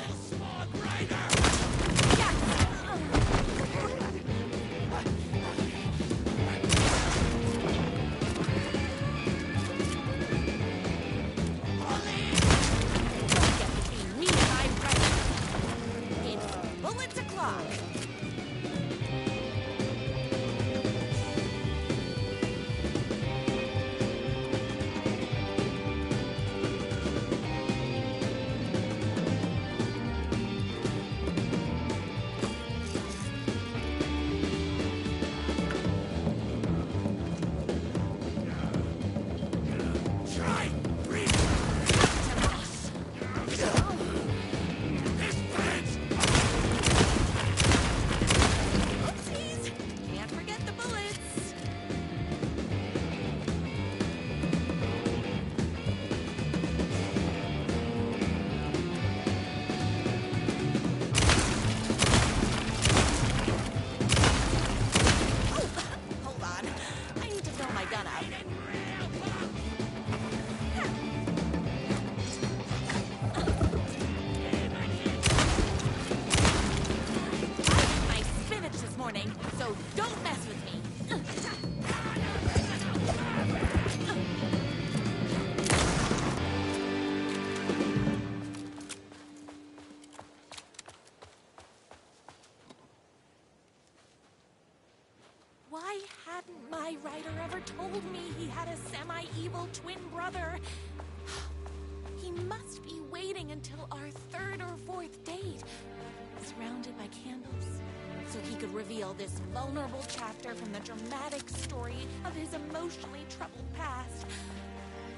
So don't mess with me. Why hadn't my writer ever told me he had a semi-evil twin brother? He must be waiting until our third or fourth date, surrounded by candles, so he could reveal this vulnerable chapter from the dramatic story of his emotionally troubled past.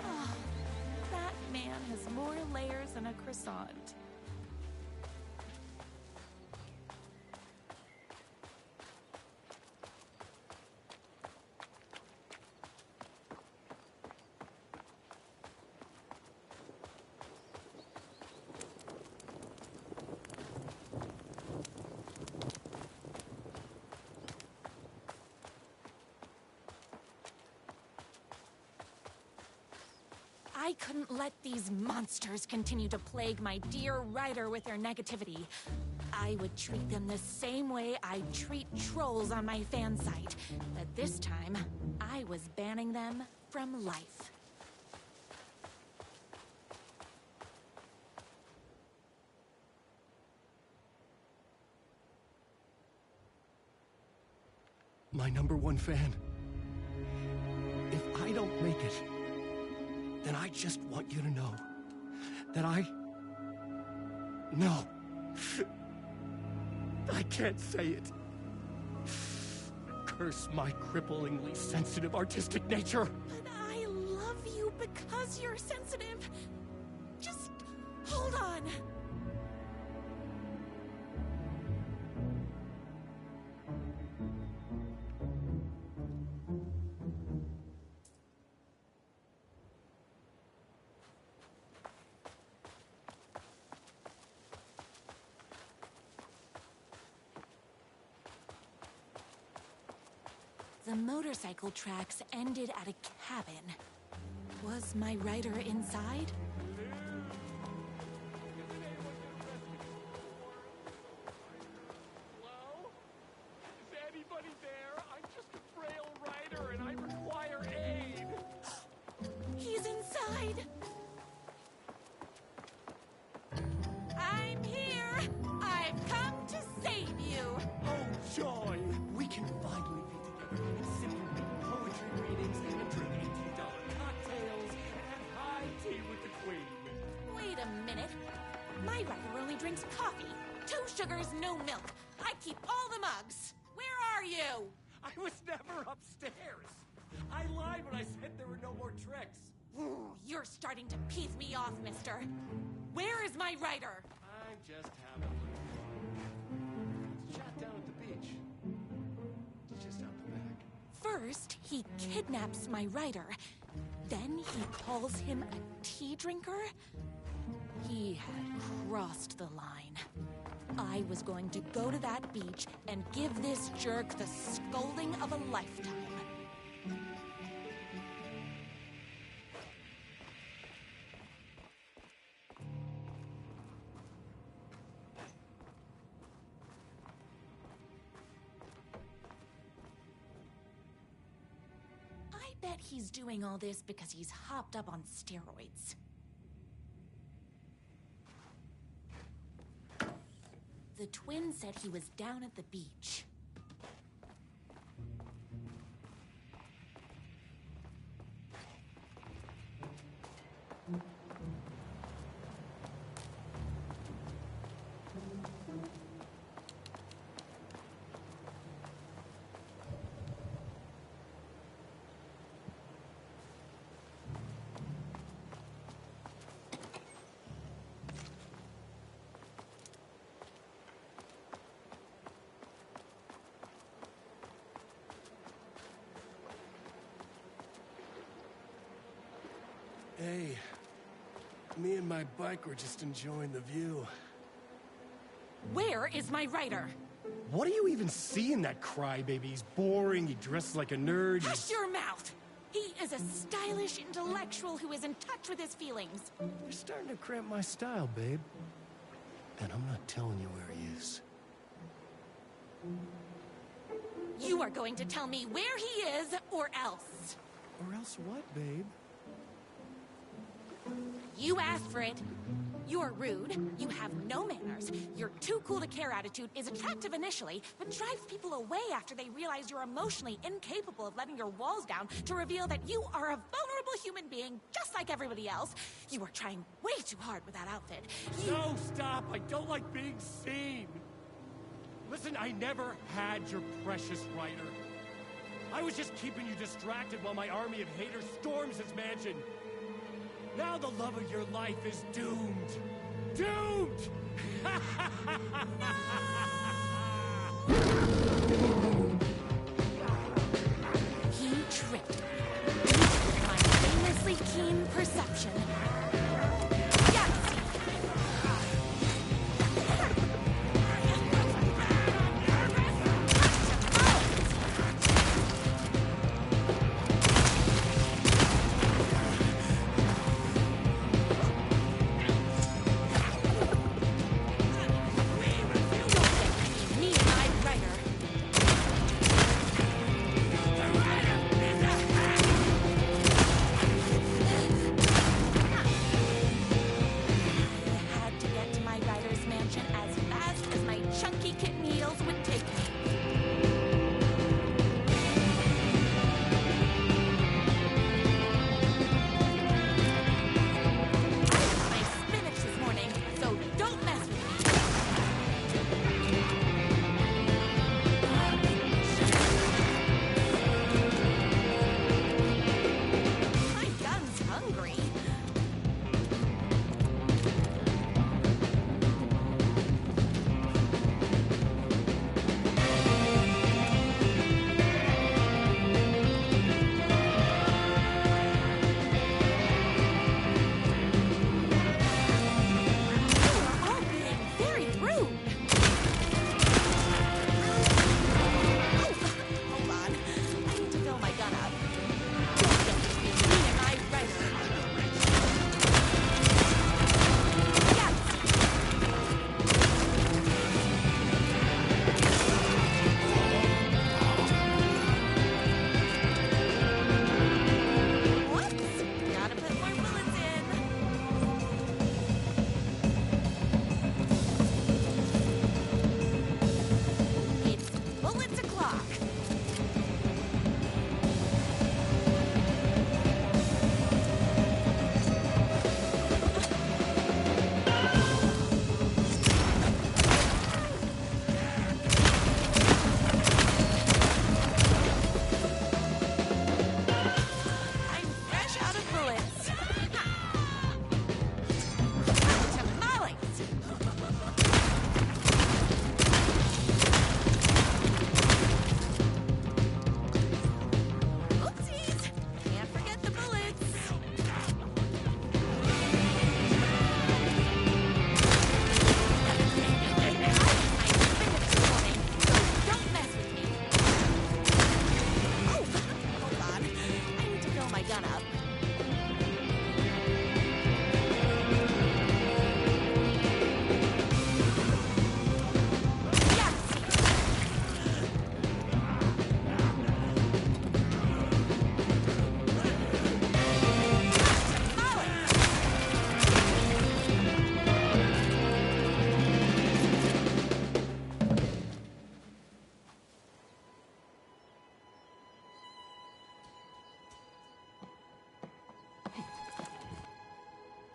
Oh, that man has more layers than a croissant. I couldn't let these monsters continue to plague my dear writer with their negativity. I would treat them the same way I treat trolls on my fan site. But this time, I was banning them from life. My #1 fan. If I don't make it, then I just want you to know that No. I can't say it. Curse my cripplingly sensitive artistic nature. But I love you because you're sensitive. Just hold on. The motorcycle tracks ended at a cabin. Was my rider inside? Hello? Is anybody there? I'm just a frail rider and I require aid. He's inside! I'm here! I've come to save you! Oh, joy! We can finally be together and sit here with poetry readings and drink $18 cocktails and have high tea with the Queen. Wait a minute. My rider only drinks coffee. 2 sugars, no milk. I keep all the mugs. Where are you? I was never upstairs. I lied when I said there were no more tricks. Ooh, you're starting to piss me off, mister. Where is my rider? I'm just having fun. Let's chat down at the beach. It's just out the back. First, he kidnaps my rider. Then he calls him a tea drinker. He had crossed the line. I was going to go to that beach and give this jerk the scolding of a lifetime. I bet he's doing all this because he's hopped up on steroids. The twin said he was down at the beach. Hey, me and my bike were just enjoying the view. Where is my rider? What do you even see in that crybaby? He's boring, he dresses like a nerd. Hush your mouth! He is a stylish intellectual who is in touch with his feelings. You're starting to cramp my style, babe. And I'm not telling you where he is. You are going to tell me where he is, or else. Or else what, babe? You asked for it. You're rude, you have no manners, your too cool to care attitude is attractive initially, but drives people away after they realize you're emotionally incapable of letting your walls down to reveal that you are a vulnerable human being just like everybody else. You are trying way too hard with that outfit. No, stop! I don't like being seen! Listen, I never had your precious rider. I was just keeping you distracted while my army of haters storms his mansion. Now the love of your life is doomed. Doomed! He tricked me. My famously keen perception.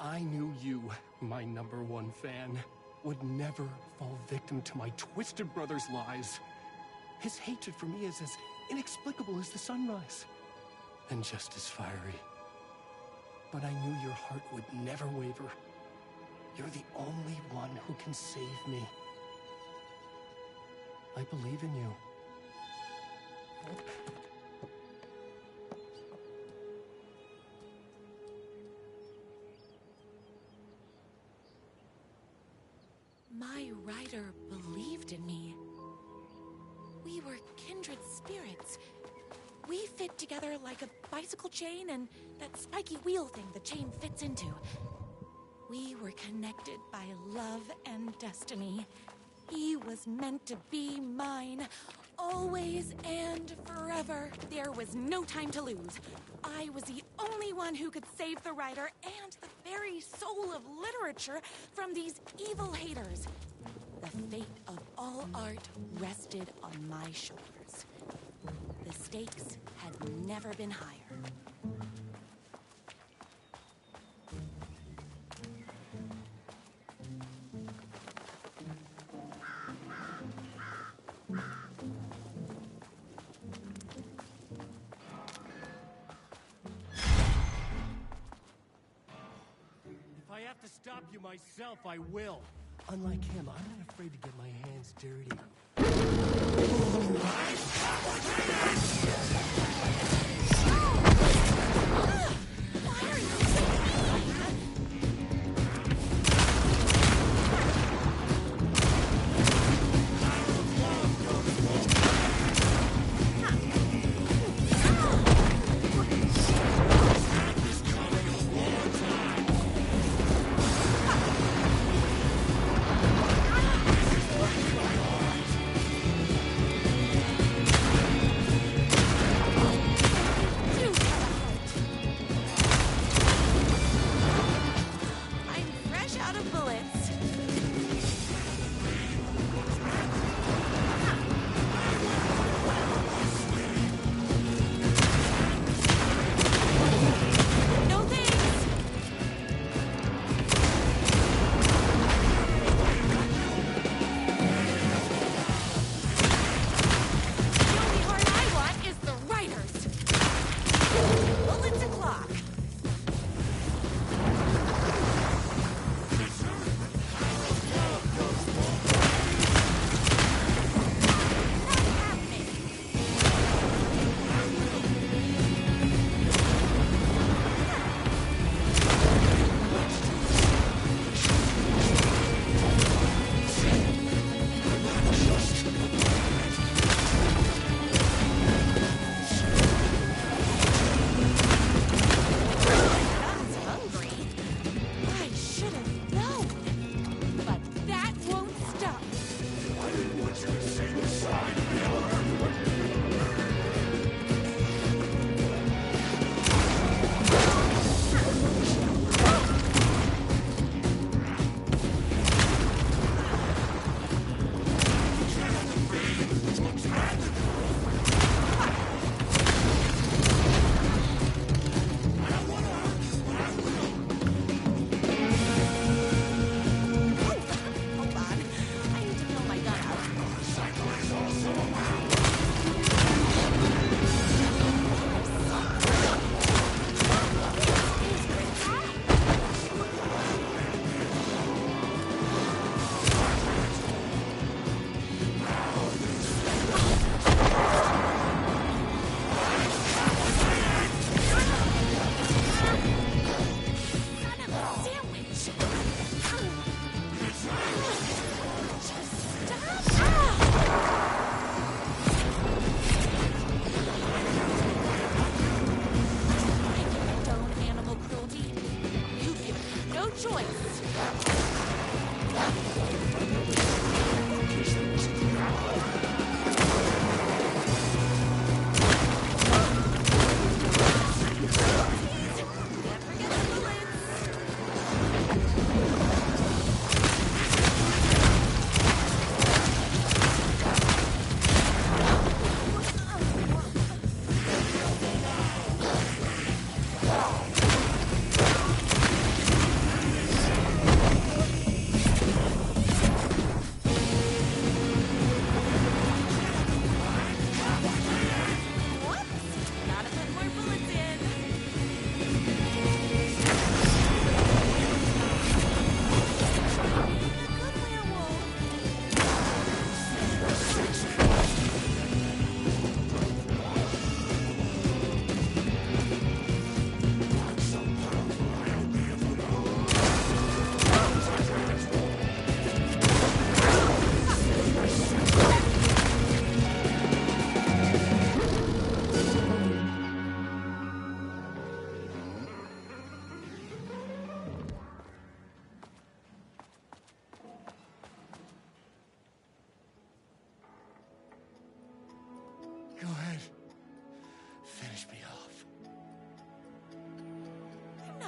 I knew you, my #1 fan, would never fall victim to my twisted brother's lies. His hatred for me is as inexplicable as the sunrise, and just as fiery. But I knew your heart would never waver. You're the only one who can save me. I believe in you. My writer believed in me. We were kindred spirits. We fit together like a bicycle chain and that spiky wheel thing the chain fits into. We were connected by love and destiny. He was meant to be mine, always and forever. There was no time to lose. I was the only one who could save the writer and the very soul of literature from these evil haters. The fate of all art rested on my shoulders. The stakes had never been higher. If I have to stop you myself, I will. Unlike him, I'm not afraid to get my hands dirty.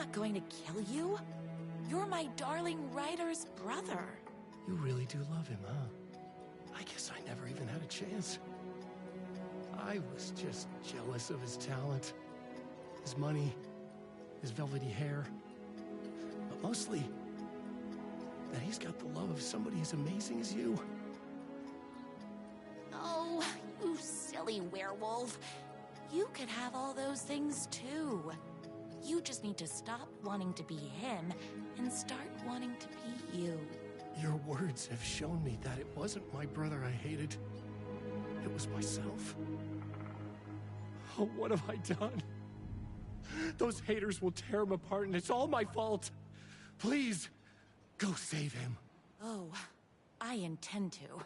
not going to kill you. You're my darling writer's brother. You really do love him, huh? I guess I never even had a chance. I was just jealous of his talent, his money, his velvety hair. But mostly, that he's got the love of somebody as amazing as you. Oh, you silly werewolf. You could have all those things too. You just need to stop wanting to be him and start wanting to be you. Your words have shown me that it wasn't my brother I hated. It was myself. Oh, what have I done? Those haters will tear him apart, and it's all my fault. Please, go save him. Oh, I intend to.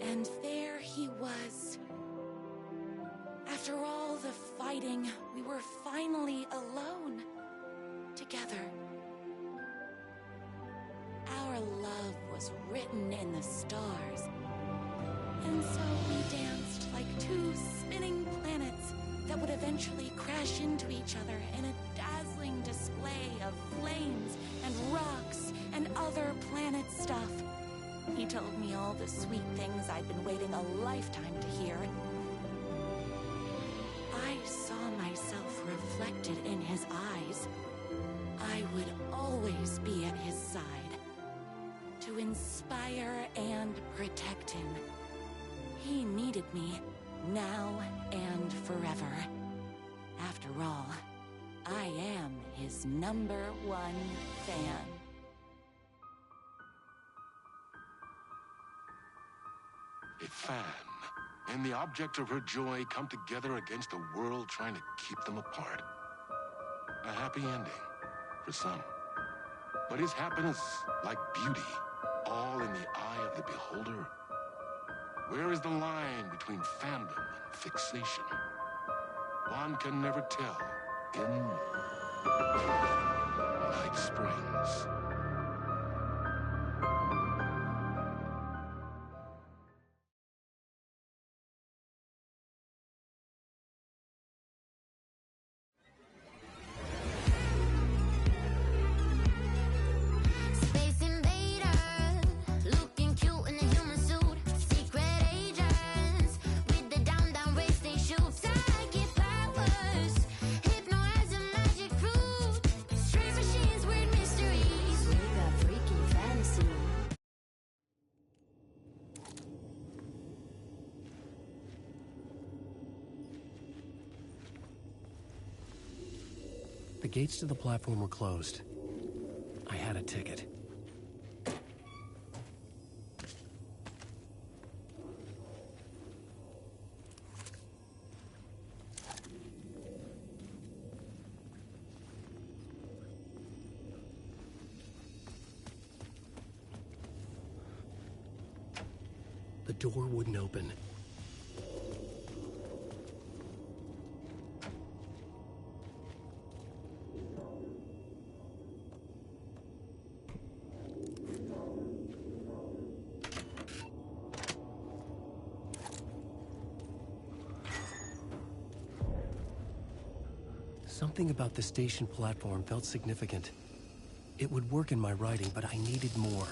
And there he was. After all the fighting, we were finally alone. Together. Our love was written in the stars. And so we danced like two spinning planets that would eventually crash into each other in a dazzling display of flames and rocks and other planet stuff. He told me all the sweet things I'd been waiting a lifetime to hear. I saw myself reflected in his eyes. I would always be at his side, to inspire and protect him. He needed me, now and forever. After all, I am his #1 fan. A fan and the object of her joy come together against a world trying to keep them apart. A happy ending for some. But is happiness, like beauty, all in the eye of the beholder? Where is the line between fandom and fixation? One can never tell in Night Springs. The gates to the platform were closed. I had a ticket. The door wouldn't open. Something about the station platform felt significant. It would work in my writing, but I needed more.